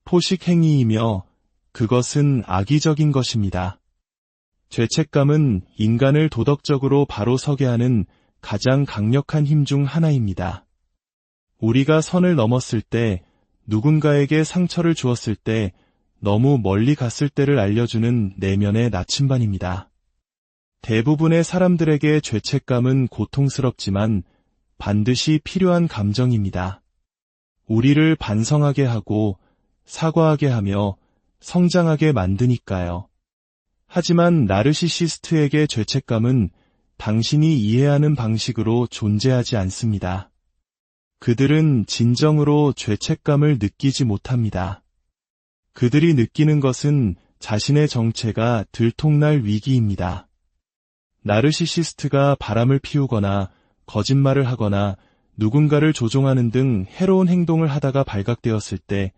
포식 행위이며 그것은 악의적인 것입니다. 죄책감은 인간을 도덕적으로 바로 서게 하는 가장 강력한 힘 중 하나입니다. 우리가 선을 넘었을 때, 누군가에게 상처를 주었을 때, 너무 멀리 갔을 때를 알려주는 내면의 나침반입니다. 대부분의 사람들에게 죄책감은 고통스럽지만 반드시 필요한 감정입니다. 우리를 반성하게 하고 사과하게 하며 성장하게 만드니까요. 하지만 나르시시스트에게 죄책감은 당신이 이해하는 방식으로 존재하지 않습니다. 그들은 진정으로 죄책감을 느끼지 못합니다. 그들이 느끼는 것은 자신의 정체가 들통날 위기입니다. 나르시시스트가 바람을 피우거나 거짓말을 하거나 누군가를 조종하는 등 해로운 행동을 하다가 발각되었을 때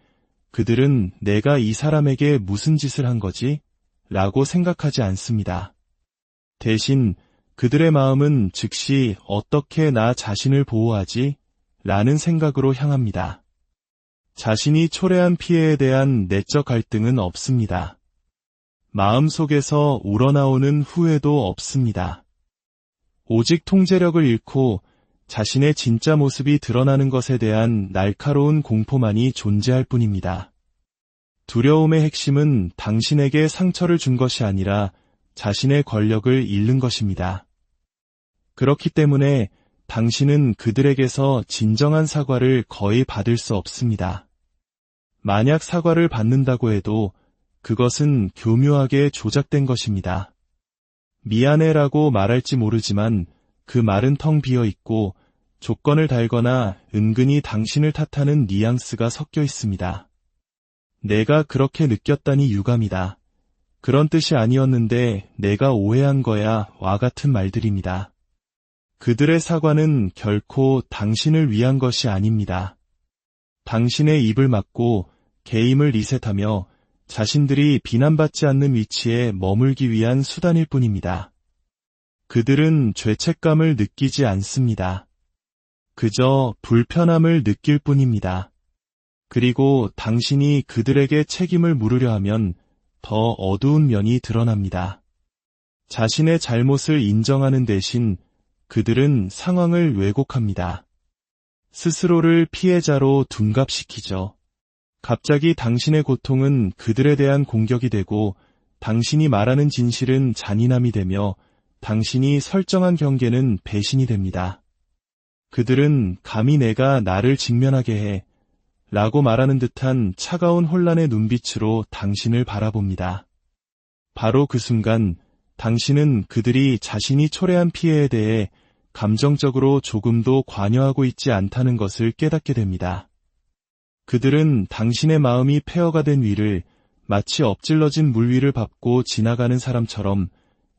그들은 내가 이 사람에게 무슨 짓을 한 거지? 라고 생각하지 않습니다. 대신 그들의 마음은 즉시 어떻게 나 자신을 보호하지? 라는 생각으로 향합니다. 자신이 초래한 피해에 대한 내적 갈등은 없습니다. 마음속에서 우러나오는 후회도 없습니다. 오직 통제력을 잃고 자신의 진짜 모습이 드러나는 것에 대한 날카로운 공포만이 존재할 뿐입니다. 두려움의 핵심은 당신에게 상처를 준 것이 아니라 자신의 권력을 잃는 것입니다. 그렇기 때문에 당신은 그들에게서 진정한 사과를 거의 받을 수 없습니다. 만약 사과를 받는다고 해도 그것은 교묘하게 조작된 것입니다. 미안해라고 말할지 모르지만 그 말은 텅 비어 있고 조건을 달거나 은근히 당신을 탓하는 뉘앙스가 섞여 있습니다. 내가 그렇게 느꼈다니 유감이다. 그런 뜻이 아니었는데 내가 오해한 거야 와 같은 말들입니다. 그들의 사과는 결코 당신을 위한 것이 아닙니다. 당신의 입을 막고 게임을 리셋하며 자신들이 비난받지 않는 위치에 머물기 위한 수단일 뿐입니다. 그들은 죄책감을 느끼지 않습니다. 그저 불편함을 느낄 뿐입니다. 그리고 당신이 그들에게 책임을 물으려 하면 더 어두운 면이 드러납니다. 자신의 잘못을 인정하는 대신 그들은 상황을 왜곡합니다. 스스로를 피해자로 둔갑시키죠. 갑자기 당신의 고통은 그들에 대한 공격이 되고 당신이 말하는 진실은 잔인함이 되며 당신이 설정한 경계는 배신이 됩니다. 그들은 감히 내가 나를 직면하게 해 라고 말하는 듯한 차가운 혼란의 눈빛으로 당신을 바라봅니다. 바로 그 순간 당신은 그들이 자신이 초래한 피해에 대해 감정적으로 조금도 관여하고 있지 않다는 것을 깨닫게 됩니다. 그들은 당신의 마음이 폐허가 된 위를 마치 엎질러진 물 위를 밟고 지나가는 사람처럼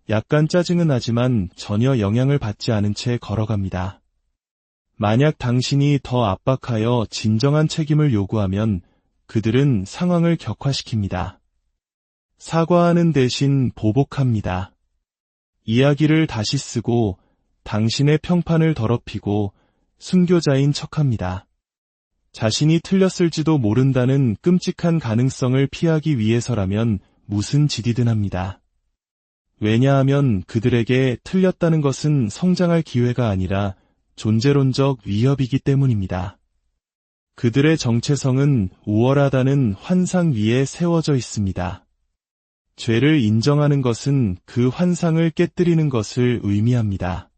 약간 짜증은 나지만 전혀 영향을 받지 않은 채 걸어갑니다. 만약 당신이 더 압박하여 진정한 책임을 요구하면 그들은 상황을 격화시킵니다. 사과하는 대신 보복합니다. 이야기를 다시 쓰고 당신의 평판을 더럽히고 순교자인 척합니다. 자신이 틀렸을지도 모른다는 끔찍한 가능성을 피하기 위해서라면 무슨 짓이든 합니다. 왜냐하면 그들에게 틀렸다는 것은 성장할 기회가 아니라 존재론적 위협이기 때문입니다. 그들의 정체성은 우월하다는 환상 위에 세워져 있습니다. 죄를 인정하는 것은 그 환상을 깨뜨리는 것을 의미합니다.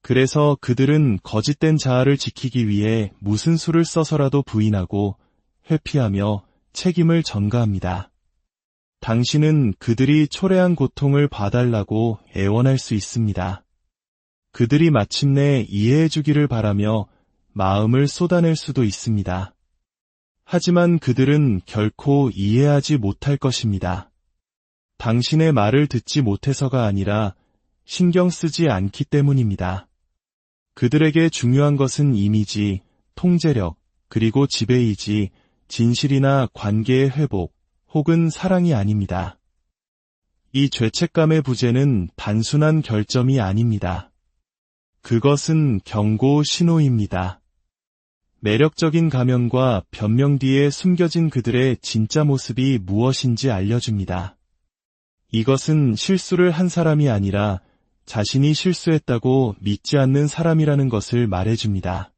그래서 그들은 거짓된 자아를 지키기 위해 무슨 수를 써서라도 부인하고 회피하며 책임을 전가합니다. 당신은 그들이 초래한 고통을 봐달라고 애원할 수 있습니다. 그들이 마침내 이해해주기를 바라며 마음을 쏟아낼 수도 있습니다. 하지만 그들은 결코 이해하지 못할 것입니다. 당신의 말을 듣지 못해서가 아니라 신경 쓰지 않기 때문입니다. 그들에게 중요한 것은 이미지, 통제력, 그리고 지배이지 진실이나 관계의 회복 혹은 사랑이 아닙니다. 이 죄책감의 부재는 단순한 결점이 아닙니다. 그것은 경고 신호입니다. 매력적인 가면과 변명 뒤에 숨겨진 그들의 진짜 모습이 무엇인지 알려줍니다. 이것은 실수를 한 사람이 아니라 자신이 실수했다고 믿지 않는 사람이라는 것을 말해줍니다.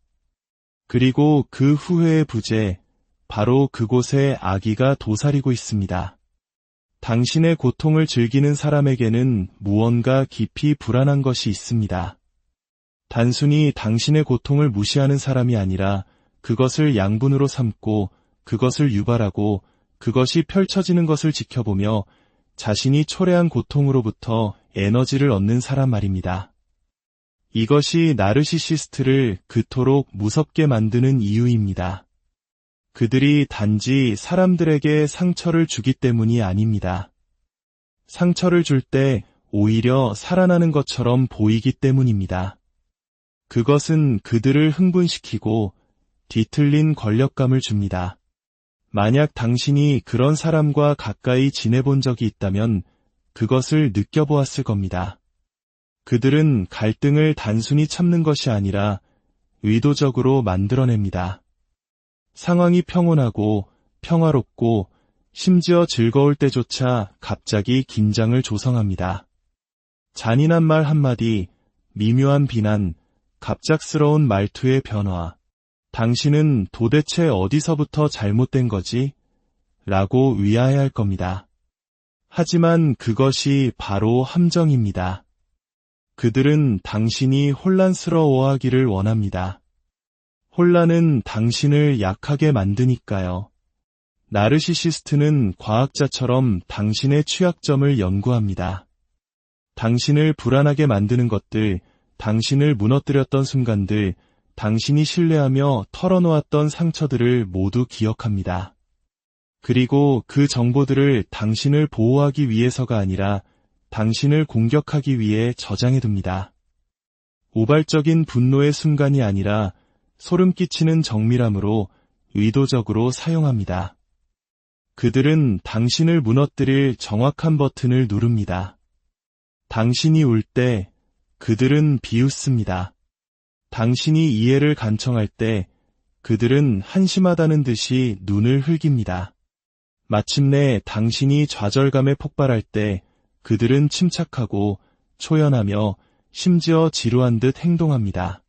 그리고 그 후회의 부재, 바로 그곳에 악의가 도사리고 있습니다. 당신의 고통을 즐기는 사람에게는 무언가 깊이 불안한 것이 있습니다. 단순히 당신의 고통을 무시하는 사람이 아니라 그것을 양분으로 삼고 그것을 유발하고 그것이 펼쳐지는 것을 지켜보며 자신이 초래한 고통으로부터 에너지를 얻는 사람 말입니다. 이것이 나르시시스트를 그토록 무섭게 만드는 이유입니다. 그들이 단지 사람들에게 상처를 주기 때문이 아닙니다. 상처를 줄 때 오히려 살아나는 것처럼 보이기 때문입니다. 그것은 그들을 흥분시키고 뒤틀린 권력감을 줍니다. 만약 당신이 그런 사람과 가까이 지내본 적이 있다면 그것을 느껴보았을 겁니다. 그들은 갈등을 단순히 참는 것이 아니라 의도적으로 만들어냅니다. 상황이 평온하고 평화롭고 심지어 즐거울 때조차 갑자기 긴장을 조성합니다. 잔인한 말 한마디, 미묘한 비난, 갑작스러운 말투의 변화. 당신은 도대체 어디서부터 잘못된 거지? 라고 의아해할 겁니다. 하지만 그것이 바로 함정입니다. 그들은 당신이 혼란스러워하기를 원합니다. 혼란은 당신을 약하게 만드니까요. 나르시시스트는 과학자처럼 당신의 취약점을 연구합니다. 당신을 불안하게 만드는 것들, 당신을 무너뜨렸던 순간들, 당신이 신뢰하며 털어놓았던 상처들을 모두 기억합니다. 그리고 그 정보들을 당신을 보호하기 위해서가 아니라 당신을 공격하기 위해 저장해둡니다. 우발적인 분노의 순간이 아니라 소름 끼치는 정밀함으로 의도적으로 사용합니다. 그들은 당신을 무너뜨릴 정확한 버튼을 누릅니다. 당신이 울 때 그들은 비웃습니다. 당신이 이해를 간청할 때 그들은 한심하다는 듯이 눈을 흘깁니다. 마침내 당신이 좌절감에 폭발할 때 그들은 침착하고 초연하며 심지어 지루한 듯 행동합니다.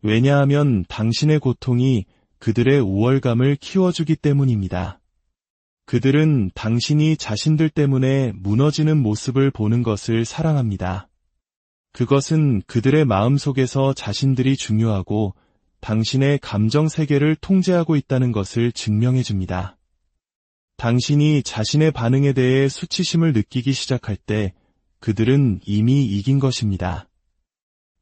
왜냐하면 당신의 고통이 그들의 우월감을 키워주기 때문입니다. 그들은 당신이 자신들 때문에 무너지는 모습을 보는 것을 사랑합니다. 그것은 그들의 마음속에서 자신들이 중요하고 당신의 감정 세계를 통제하고 있다는 것을 증명해줍니다. 당신이 자신의 반응에 대해 수치심을 느끼기 시작할 때 그들은 이미 이긴 것입니다.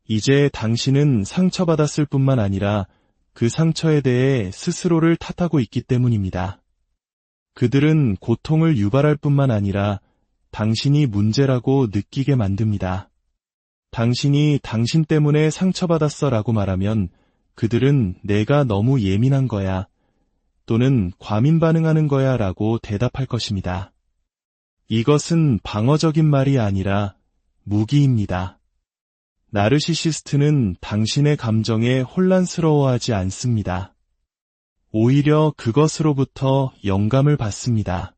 이제 당신은 상처받았을 뿐만 아니라 그 상처에 대해 스스로를 탓하고 있기 때문입니다. 그들은 고통을 유발할 뿐만 아니라 당신이 문제라고 느끼게 만듭니다. 당신이 당신 때문에 상처받았어 라고 말하면 그들은 내가 너무 예민한 거야 또는 과민 반응하는 거야 라고 대답할 것입니다. 이것은 방어적인 말이 아니라 무기입니다. 나르시시스트는 당신의 감정에 혼란스러워하지 않습니다. 오히려 그것으로부터 영감을 받습니다.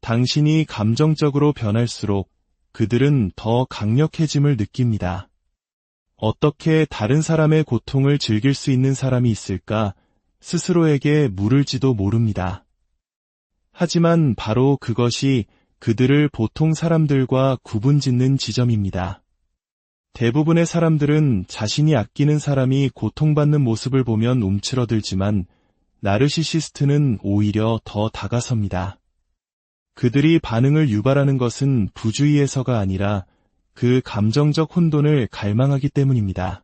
당신이 감정적으로 변할수록 그들은 더 강력해짐을 느낍니다. 어떻게 다른 사람의 고통을 즐길 수 있는 사람이 있을까 스스로에게 물을지도 모릅니다. 하지만 바로 그것이 그들을 보통 사람들과 구분짓는 지점입니다. 대부분의 사람들은 자신이 아끼는 사람이 고통받는 모습을 보면 움츠러들지만 나르시시스트는 오히려 더 다가섭니다. 그들이 반응을 유발하는 것은 부주의에서가 아니라 그 감정적 혼돈을 갈망하기 때문입니다.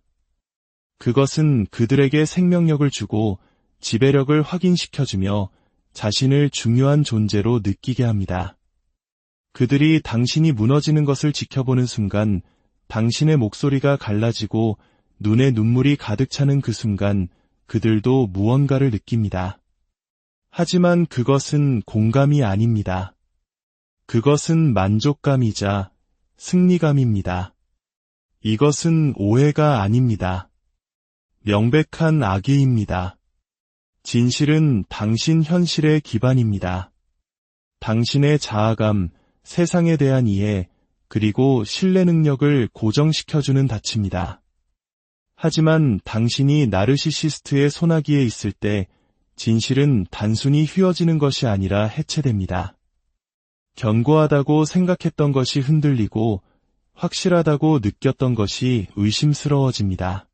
그것은 그들에게 생명력을 주고 지배력을 확인시켜주며 자신을 중요한 존재로 느끼게 합니다. 그들이 당신이 무너지는 것을 지켜보는 순간 당신의 목소리가 갈라지고 눈에 눈물이 가득 차는 그 순간 그들도 무언가를 느낍니다. 하지만 그것은 공감이 아닙니다. 그것은 만족감이자 승리감입니다. 이것은 오해가 아닙니다. 명백한 악의입니다. 진실은 당신 현실의 기반입니다. 당신의 자아감, 세상에 대한 이해, 그리고 신뢰 능력을 고정시켜주는 덫입니다. 하지만 당신이 나르시시스트의 소나기에 있을 때 진실은 단순히 휘어지는 것이 아니라 해체됩니다. 견고하다고 생각했던 것이 흔들리고 확실하다고 느꼈던 것이 의심스러워집니다.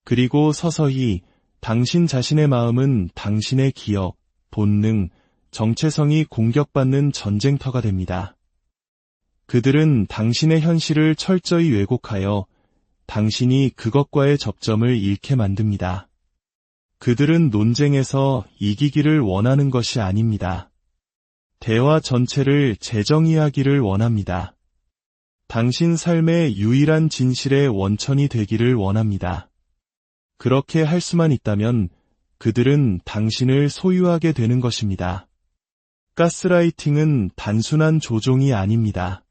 그리고 서서히 당신 자신의 마음은 당신의 기억, 본능, 정체성이 공격받는 전쟁터가 됩니다. 그들은 당신의 현실을 철저히 왜곡하여 당신이 그것과의 접점을 잃게 만듭니다. 그들은 논쟁에서 이기기를 원하는 것이 아닙니다. 대화 전체를 재정의하기를 원합니다. 당신 삶의 유일한 진실의 원천이 되기를 원합니다. 그렇게 할 수만 있다면 그들은 당신을 소유하게 되는 것입니다. 가스라이팅은 단순한 조종이 아닙니다.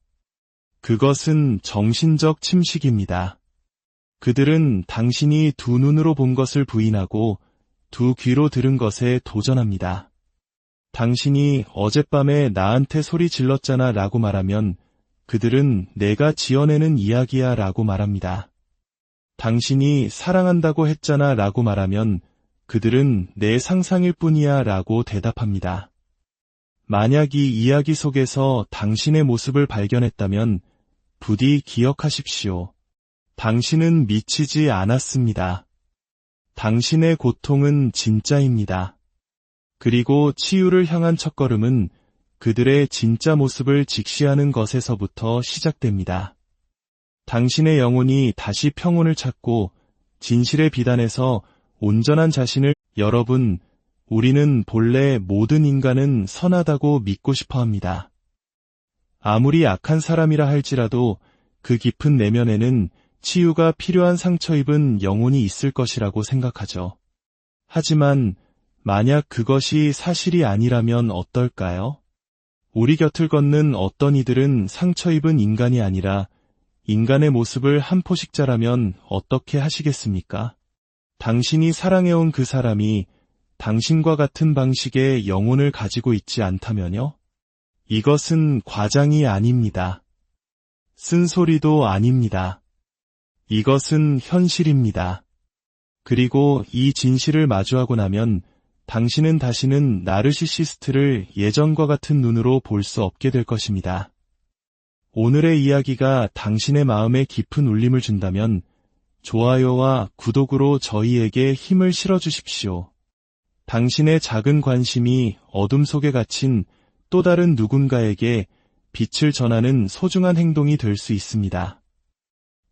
그것은 정신적 침식입니다. 그들은 당신이 두 눈으로 본 것을 부인하고 두 귀로 들은 것에 도전합니다. 당신이 어젯밤에 나한테 소리 질렀잖아 라고 말하면 그들은 내가 지어내는 이야기야 라고 말합니다. 당신이 사랑한다고 했잖아 라고 말하면 그들은 내 상상일 뿐이야 라고 대답합니다. 만약 이 이야기 속에서 당신의 모습을 발견했다면 부디 기억하십시오. 당신은 미치지 않았습니다. 당신의 고통은 진짜입니다. 그리고 치유를 향한 첫걸음은 그들의 진짜 모습을 직시하는 것에서부터 시작됩니다. 당신의 영혼이 다시 평온을 찾고 진실의 비단에서 온전한 자신을 여러분, 우리는 본래 모든 인간은 선하다고 믿고 싶어 합니다. 아무리 악한 사람이라 할지라도 그 깊은 내면에는 치유가 필요한 상처 입은 영혼이 있을 것이라고 생각하죠. 하지만 만약 그것이 사실이 아니라면 어떨까요? 우리 곁을 걷는 어떤 이들은 상처 입은 인간이 아니라 인간의 모습을 한 포식자라면 어떻게 하시겠습니까? 당신이 사랑해온 그 사람이 당신과 같은 방식의 영혼을 가지고 있지 않다면요? 이것은 과장이 아닙니다. 쓴소리도 아닙니다. 이것은 현실입니다. 그리고 이 진실을 마주하고 나면 당신은 다시는 나르시시스트를 예전과 같은 눈으로 볼 수 없게 될 것입니다. 오늘의 이야기가 당신의 마음에 깊은 울림을 준다면 좋아요와 구독으로 저희에게 힘을 실어주십시오. 당신의 작은 관심이 어둠 속에 갇힌 또 다른 누군가에게 빛을 전하는 소중한 행동이 될 수 있습니다.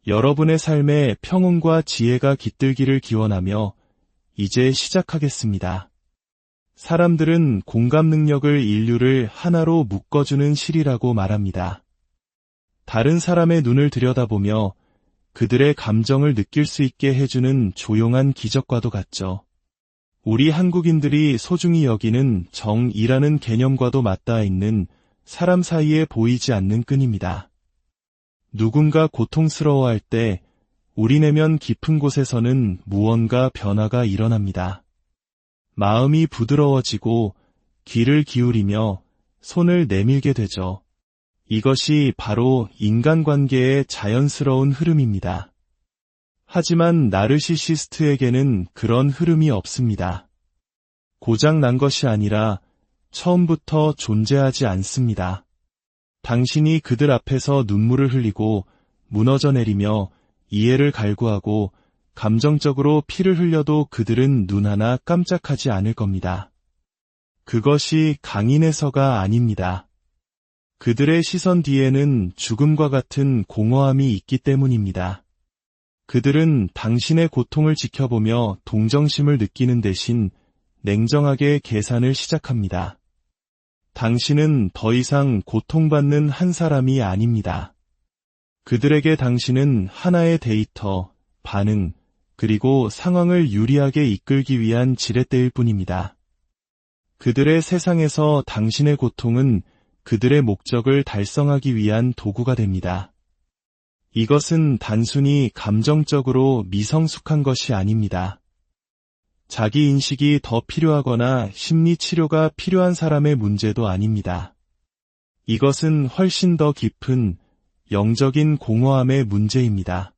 여러분의 삶에 평온과 지혜가 깃들기를 기원하며 이제 시작하겠습니다. 사람들은 공감 능력을 인류를 하나로 묶어주는 실이라고 말합니다. 다른 사람의 눈을 들여다보며 그들의 감정을 느낄 수 있게 해주는 조용한 기적과도 같죠. 우리 한국인들이 소중히 여기는 정이라는 개념과도 맞닿아 있는 사람 사이에 보이지 않는 끈입니다. 누군가 고통스러워할 때 우리 내면 깊은 곳에서는 무언가 변화가 일어납니다. 마음이 부드러워지고 귀를 기울이며 손을 내밀게 되죠. 이것이 바로 인간관계의 자연스러운 흐름입니다. 하지만 나르시시스트에게는 그런 흐름이 없습니다. 고장 난 것이 아니라 처음부터 존재하지 않습니다. 당신이 그들 앞에서 눈물을 흘리고 무너져 내리며 이해를 갈구하고 감정적으로 피를 흘려도 그들은 눈 하나 깜짝하지 않을 겁니다. 그것이 강인해서가 아닙니다. 그들의 시선 뒤에는 죽음과 같은 공허함이 있기 때문입니다. 그들은 당신의 고통을 지켜보며 동정심을 느끼는 대신 냉정하게 계산을 시작합니다. 당신은 더 이상 고통받는 한 사람이 아닙니다. 그들에게 당신은 하나의 데이터, 반응, 그리고 상황을 유리하게 이끌기 위한 지렛대일 뿐입니다. 그들의 세상에서 당신의 고통은 그들의 목적을 달성하기 위한 도구가 됩니다. 이것은 단순히 감정적으로 미성숙한 것이 아닙니다. 자기 인식이 더 필요하거나 심리 치료가 필요한 사람의 문제도 아닙니다. 이것은 훨씬 더 깊은 영적인 공허함의 문제입니다.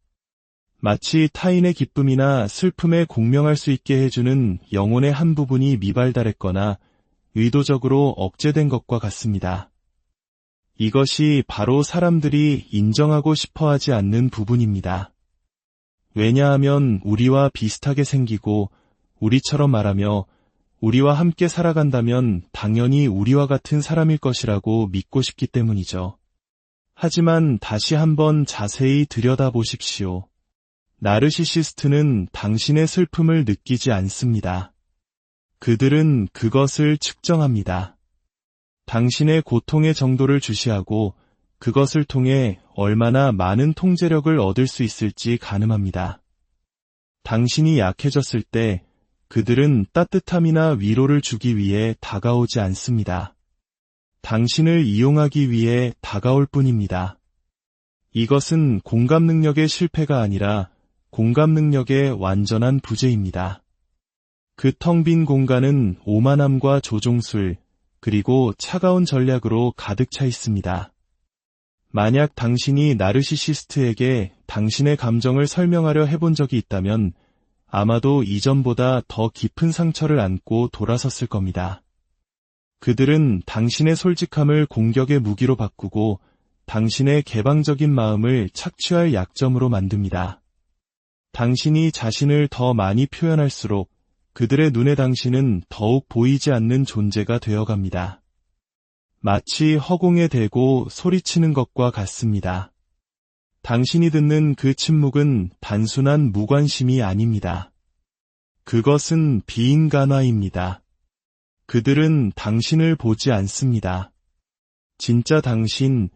마치 타인의 기쁨이나 슬픔에 공명할 수 있게 해주는 영혼의 한 부분이 미발달했거나 의도적으로 억제된 것과 같습니다. 이것이 바로 사람들이 인정하고 싶어 하지 않는 부분입니다. 왜냐하면 우리와 비슷하게 생기고 우리처럼 말하며 우리와 함께 살아간다면 당연히 우리와 같은 사람일 것이라고 믿고 싶기 때문이죠. 하지만 다시 한번 자세히 들여다보십시오. 나르시시스트는 당신의 슬픔을 느끼지 않습니다. 그들은 그것을 측정합니다. 당신의 고통의 정도를 주시하고 그것을 통해 얼마나 많은 통제력을 얻을 수 있을지 가늠합니다. 당신이 약해졌을 때 그들은 따뜻함이나 위로를 주기 위해 다가오지 않습니다. 당신을 이용하기 위해 다가올 뿐입니다. 이것은 공감 능력의 실패가 아니라 공감 능력의 완전한 부재입니다. 그 텅 빈 공간은 오만함과 조종술, 그리고 차가운 전략으로 가득 차 있습니다. 만약 당신이 나르시시스트에게 당신의 감정을 설명하려 해본 적이 있다면 아마도 이전보다 더 깊은 상처를 안고 돌아섰을 겁니다. 그들은 당신의 솔직함을 공격의 무기로 바꾸고 당신의 개방적인 마음을 착취할 약점으로 만듭니다. 당신이 자신을 더 많이 표현할수록 그들의 눈에 당신은 더욱 보이지 않는 존재가 되어갑니다. 마치 허공에 대고 소리치는 것과 같습니다. 당신이 듣는 그 침묵은 단순한 무관심이 아닙니다. 그것은 비인간화입니다. 그들은 당신을 보지 않습니다. 진짜 당신,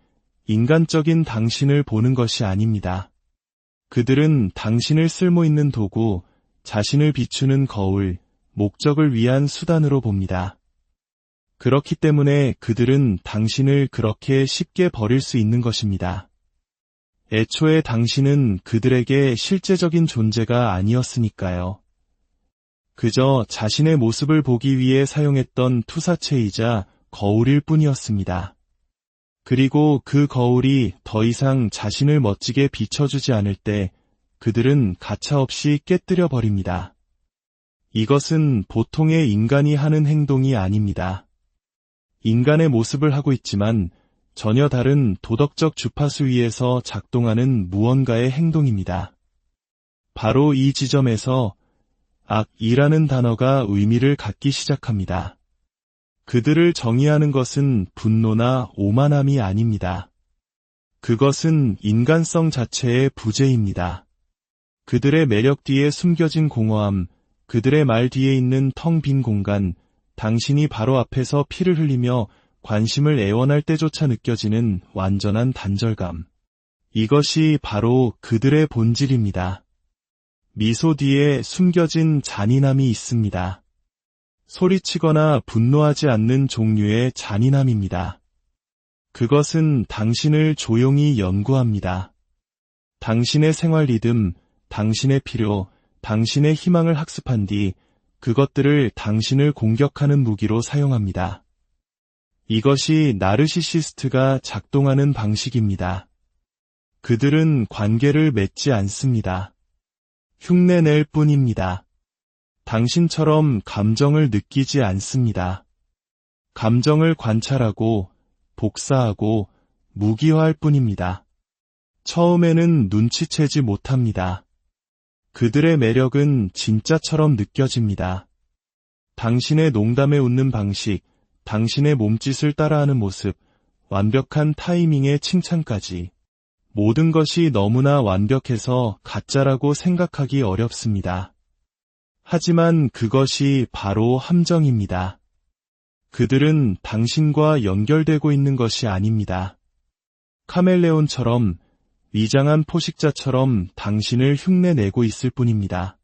인간적인 당신을 보는 것이 아닙니다. 그들은 당신을 쓸모있는 도구, 자신을 비추는 거울, 목적을 위한 수단으로 봅니다. 그렇기 때문에 그들은 당신을 그렇게 쉽게 버릴 수 있는 것입니다. 애초에 당신은 그들에게 실제적인 존재가 아니었으니까요. 그저 자신의 모습을 보기 위해 사용했던 투사체이자 거울일 뿐이었습니다. 그리고 그 거울이 더 이상 자신을 멋지게 비춰주지 않을 때 그들은 가차없이 깨뜨려 버립니다. 이것은 보통의 인간이 하는 행동이 아닙니다. 인간의 모습을 하고 있지만 전혀 다른 도덕적 주파수 위에서 작동하는 무언가의 행동입니다. 바로 이 지점에서 악이라는 단어가 의미를 갖기 시작합니다. 그들을 정의하는 것은 분노나 오만함이 아닙니다. 그것은 인간성 자체의 부재입니다. 그들의 매력 뒤에 숨겨진 공허함, 그들의 말 뒤에 있는 텅 빈 공간, 당신이 바로 앞에서 피를 흘리며 관심을 애원할 때조차 느껴지는 완전한 단절감. 이것이 바로 그들의 본질입니다. 미소 뒤에 숨겨진 잔인함이 있습니다. 소리치거나 분노하지 않는 종류의 잔인함입니다. 그것은 당신을 조용히 연구합니다. 당신의 생활 리듬, 당신의 필요, 당신의 희망을 학습한 뒤 그것들을 당신을 공격하는 무기로 사용합니다. 이것이 나르시시스트가 작동하는 방식입니다. 그들은 관계를 맺지 않습니다. 흉내낼 뿐입니다. 당신처럼 감정을 느끼지 않습니다. 감정을 관찰하고 복사하고 무기화할 뿐입니다. 처음에는 눈치채지 못합니다. 그들의 매력은 진짜처럼 느껴집니다. 당신의 농담에 웃는 방식, 당신의 몸짓을 따라하는 모습, 완벽한 타이밍의 칭찬까지. 모든 것이 너무나 완벽해서 가짜라고 생각하기 어렵습니다. 하지만 그것이 바로 함정입니다. 그들은 당신과 연결되고 있는 것이 아닙니다. 카멜레온처럼 위장한 포식자처럼 당신을 흉내내고 있을 뿐입니다.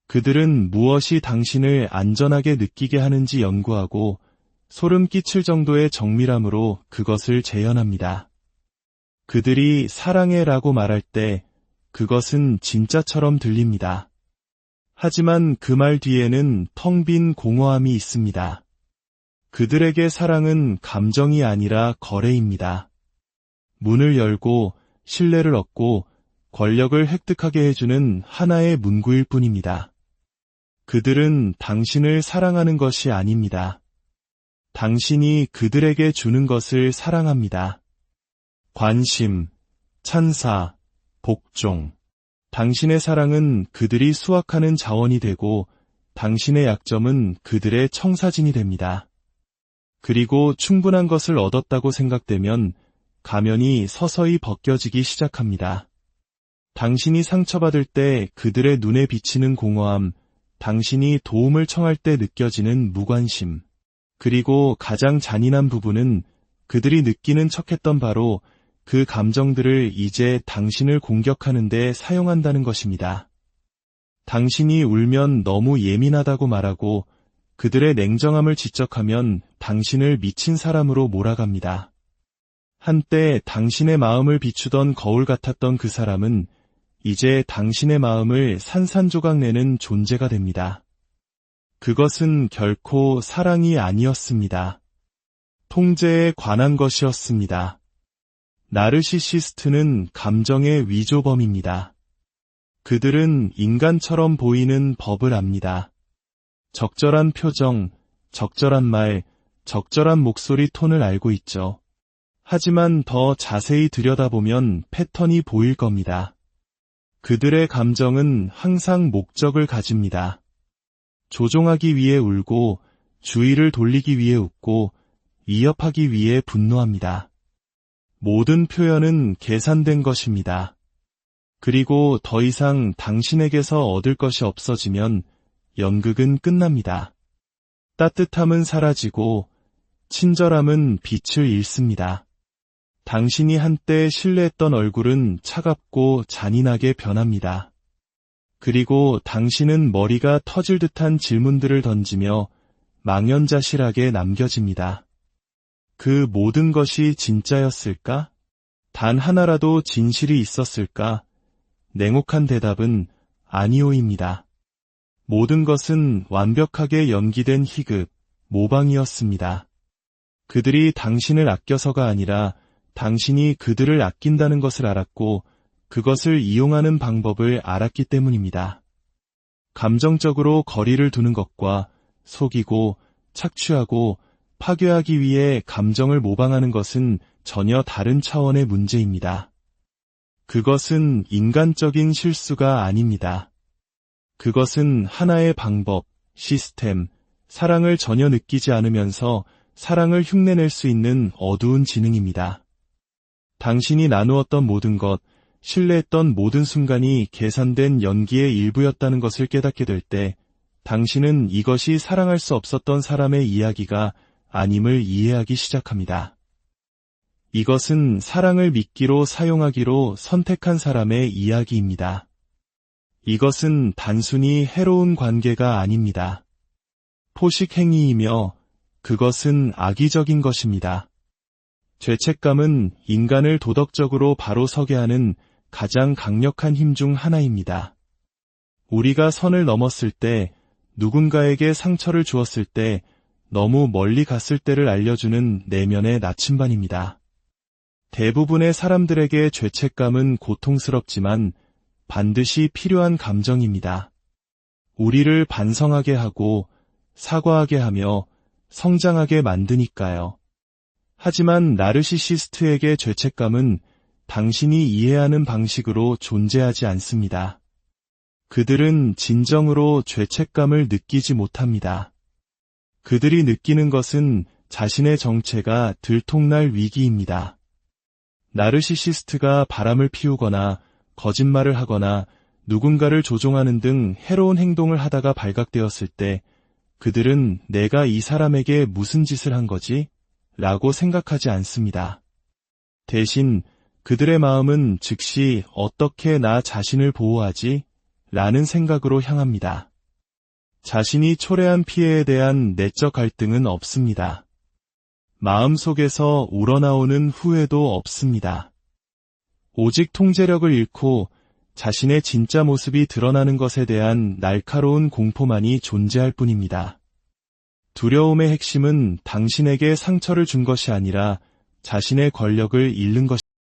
그들은 무엇이 당신을 안전하게 느끼게 하는지 연구하고 소름 끼칠 정도의 정밀함으로 그것을 재현합니다. 그들이 사랑해라고 말할 때 그것은 진짜처럼 들립니다. 하지만 그 말 뒤에는 텅 빈 공허함이 있습니다. 그들에게 사랑은 감정이 아니라 거래입니다. 문을 열고 신뢰를 얻고 권력을 획득하게 해주는 하나의 문구일 뿐입니다. 그들은 당신을 사랑하는 것이 아닙니다. 당신이 그들에게 주는 것을 사랑합니다. 관심, 찬사, 복종. 당신의 사랑은 그들이 수확하는 자원이 되고 당신의 약점은 그들의 청사진이 됩니다. 그리고 충분한 것을 얻었다고 생각되면 가면이 서서히 벗겨지기 시작합니다. 당신이 상처받을 때 그들의 눈에 비치는 공허함, 당신이 도움을 청할 때 느껴지는 무관심, 그리고 가장 잔인한 부분은 그들이 느끼는 척했던 바로 그 감정들을 이제 당신을 공격하는 데 사용한다는 것입니다. 당신이 울면 너무 예민하다고 말하고 그들의 냉정함을 지적하면 당신을 미친 사람으로 몰아갑니다. 한때 당신의 마음을 비추던 거울 같았던 그 사람은 이제 당신의 마음을 산산조각 내는 존재가 됩니다. 그것은 결코 사랑이 아니었습니다. 통제에 관한 것이었습니다. 나르시시스트는 감정의 위조범입니다. 그들은 인간처럼 보이는 법을 압니다. 적절한 표정, 적절한 말, 적절한 목소리 톤을 알고 있죠. 하지만 더 자세히 들여다보면 패턴이 보일 겁니다. 그들의 감정은 항상 목적을 가집니다. 조종하기 위해 울고, 주의를 돌리기 위해 웃고, 위협하기 위해 분노합니다. 모든 표현은 계산된 것입니다. 그리고 더 이상 당신에게서 얻을 것이 없어지면 연극은 끝납니다. 따뜻함은 사라지고 친절함은 빛을 잃습니다. 당신이 한때 신뢰했던 얼굴은 차갑고 잔인하게 변합니다. 그리고 당신은 머리가 터질 듯한 질문들을 던지며 망연자실하게 남겨집니다. 그 모든 것이 진짜였을까? 단 하나라도 진실이 있었을까? 냉혹한 대답은 아니오입니다. 모든 것은 완벽하게 연기된 희극, 모방이었습니다. 그들이 당신을 아껴서가 아니라 당신이 그들을 아낀다는 것을 알았고 그것을 이용하는 방법을 알았기 때문입니다. 감정적으로 거리를 두는 것과 속이고 착취하고 파괴하기 위해 감정을 모방하는 것은 전혀 다른 차원의 문제입니다. 그것은 인간적인 실수가 아닙니다. 그것은 하나의 방법, 시스템, 사랑을 전혀 느끼지 않으면서 사랑을 흉내낼 수 있는 어두운 지능입니다. 당신이 나누었던 모든 것, 신뢰했던 모든 순간이 계산된 연기의 일부였다는 것을 깨닫게 될 때, 당신은 이것이 사랑할 수 없었던 사람의 이야기가 아님을 이해하기 시작합니다. 이것은 사랑을 미끼로 사용하기로 선택한 사람의 이야기입니다. 이것은 단순히 해로운 관계가 아닙니다. 포식 행위이며 그것은 악의적인 것입니다. 죄책감은 인간을 도덕적으로 바로 서게 하는 가장 강력한 힘 중 하나입니다. 우리가 선을 넘었을 때, 누군가에게 상처를 주었을 때, 너무 멀리 갔을 때를 알려주는 내면의 나침반입니다. 대부분의 사람들에게 죄책감은 고통스럽지만 반드시 필요한 감정입니다. 우리를 반성하게 하고 사과하게 하며 성장하게 만드니까요. 하지만 나르시시스트에게 죄책감은 당신이 이해하는 방식으로 존재하지 않습니다. 그들은 진정으로 죄책감을 느끼지 못합니다. 그들이 느끼는 것은 자신의 정체가 들통날 위기입니다. 나르시시스트가 바람을 피우거나 거짓말을 하거나 누군가를 조종하는 등 해로운 행동을 하다가 발각되었을 때 그들은 내가 이 사람에게 무슨 짓을 한 거지? 라고 생각하지 않습니다. 대신 그들의 마음은 즉시 어떻게 나 자신을 보호하지? 라는 생각으로 향합니다. 자신이 초래한 피해에 대한 내적 갈등은 없습니다. 마음속에서 우러나오는 후회도 없습니다. 오직 통제력을 잃고 자신의 진짜 모습이 드러나는 것에 대한 날카로운 공포만이 존재할 뿐입니다. 두려움의 핵심은 당신에게 상처를 준 것이 아니라 자신의 권력을 잃는 것입니다.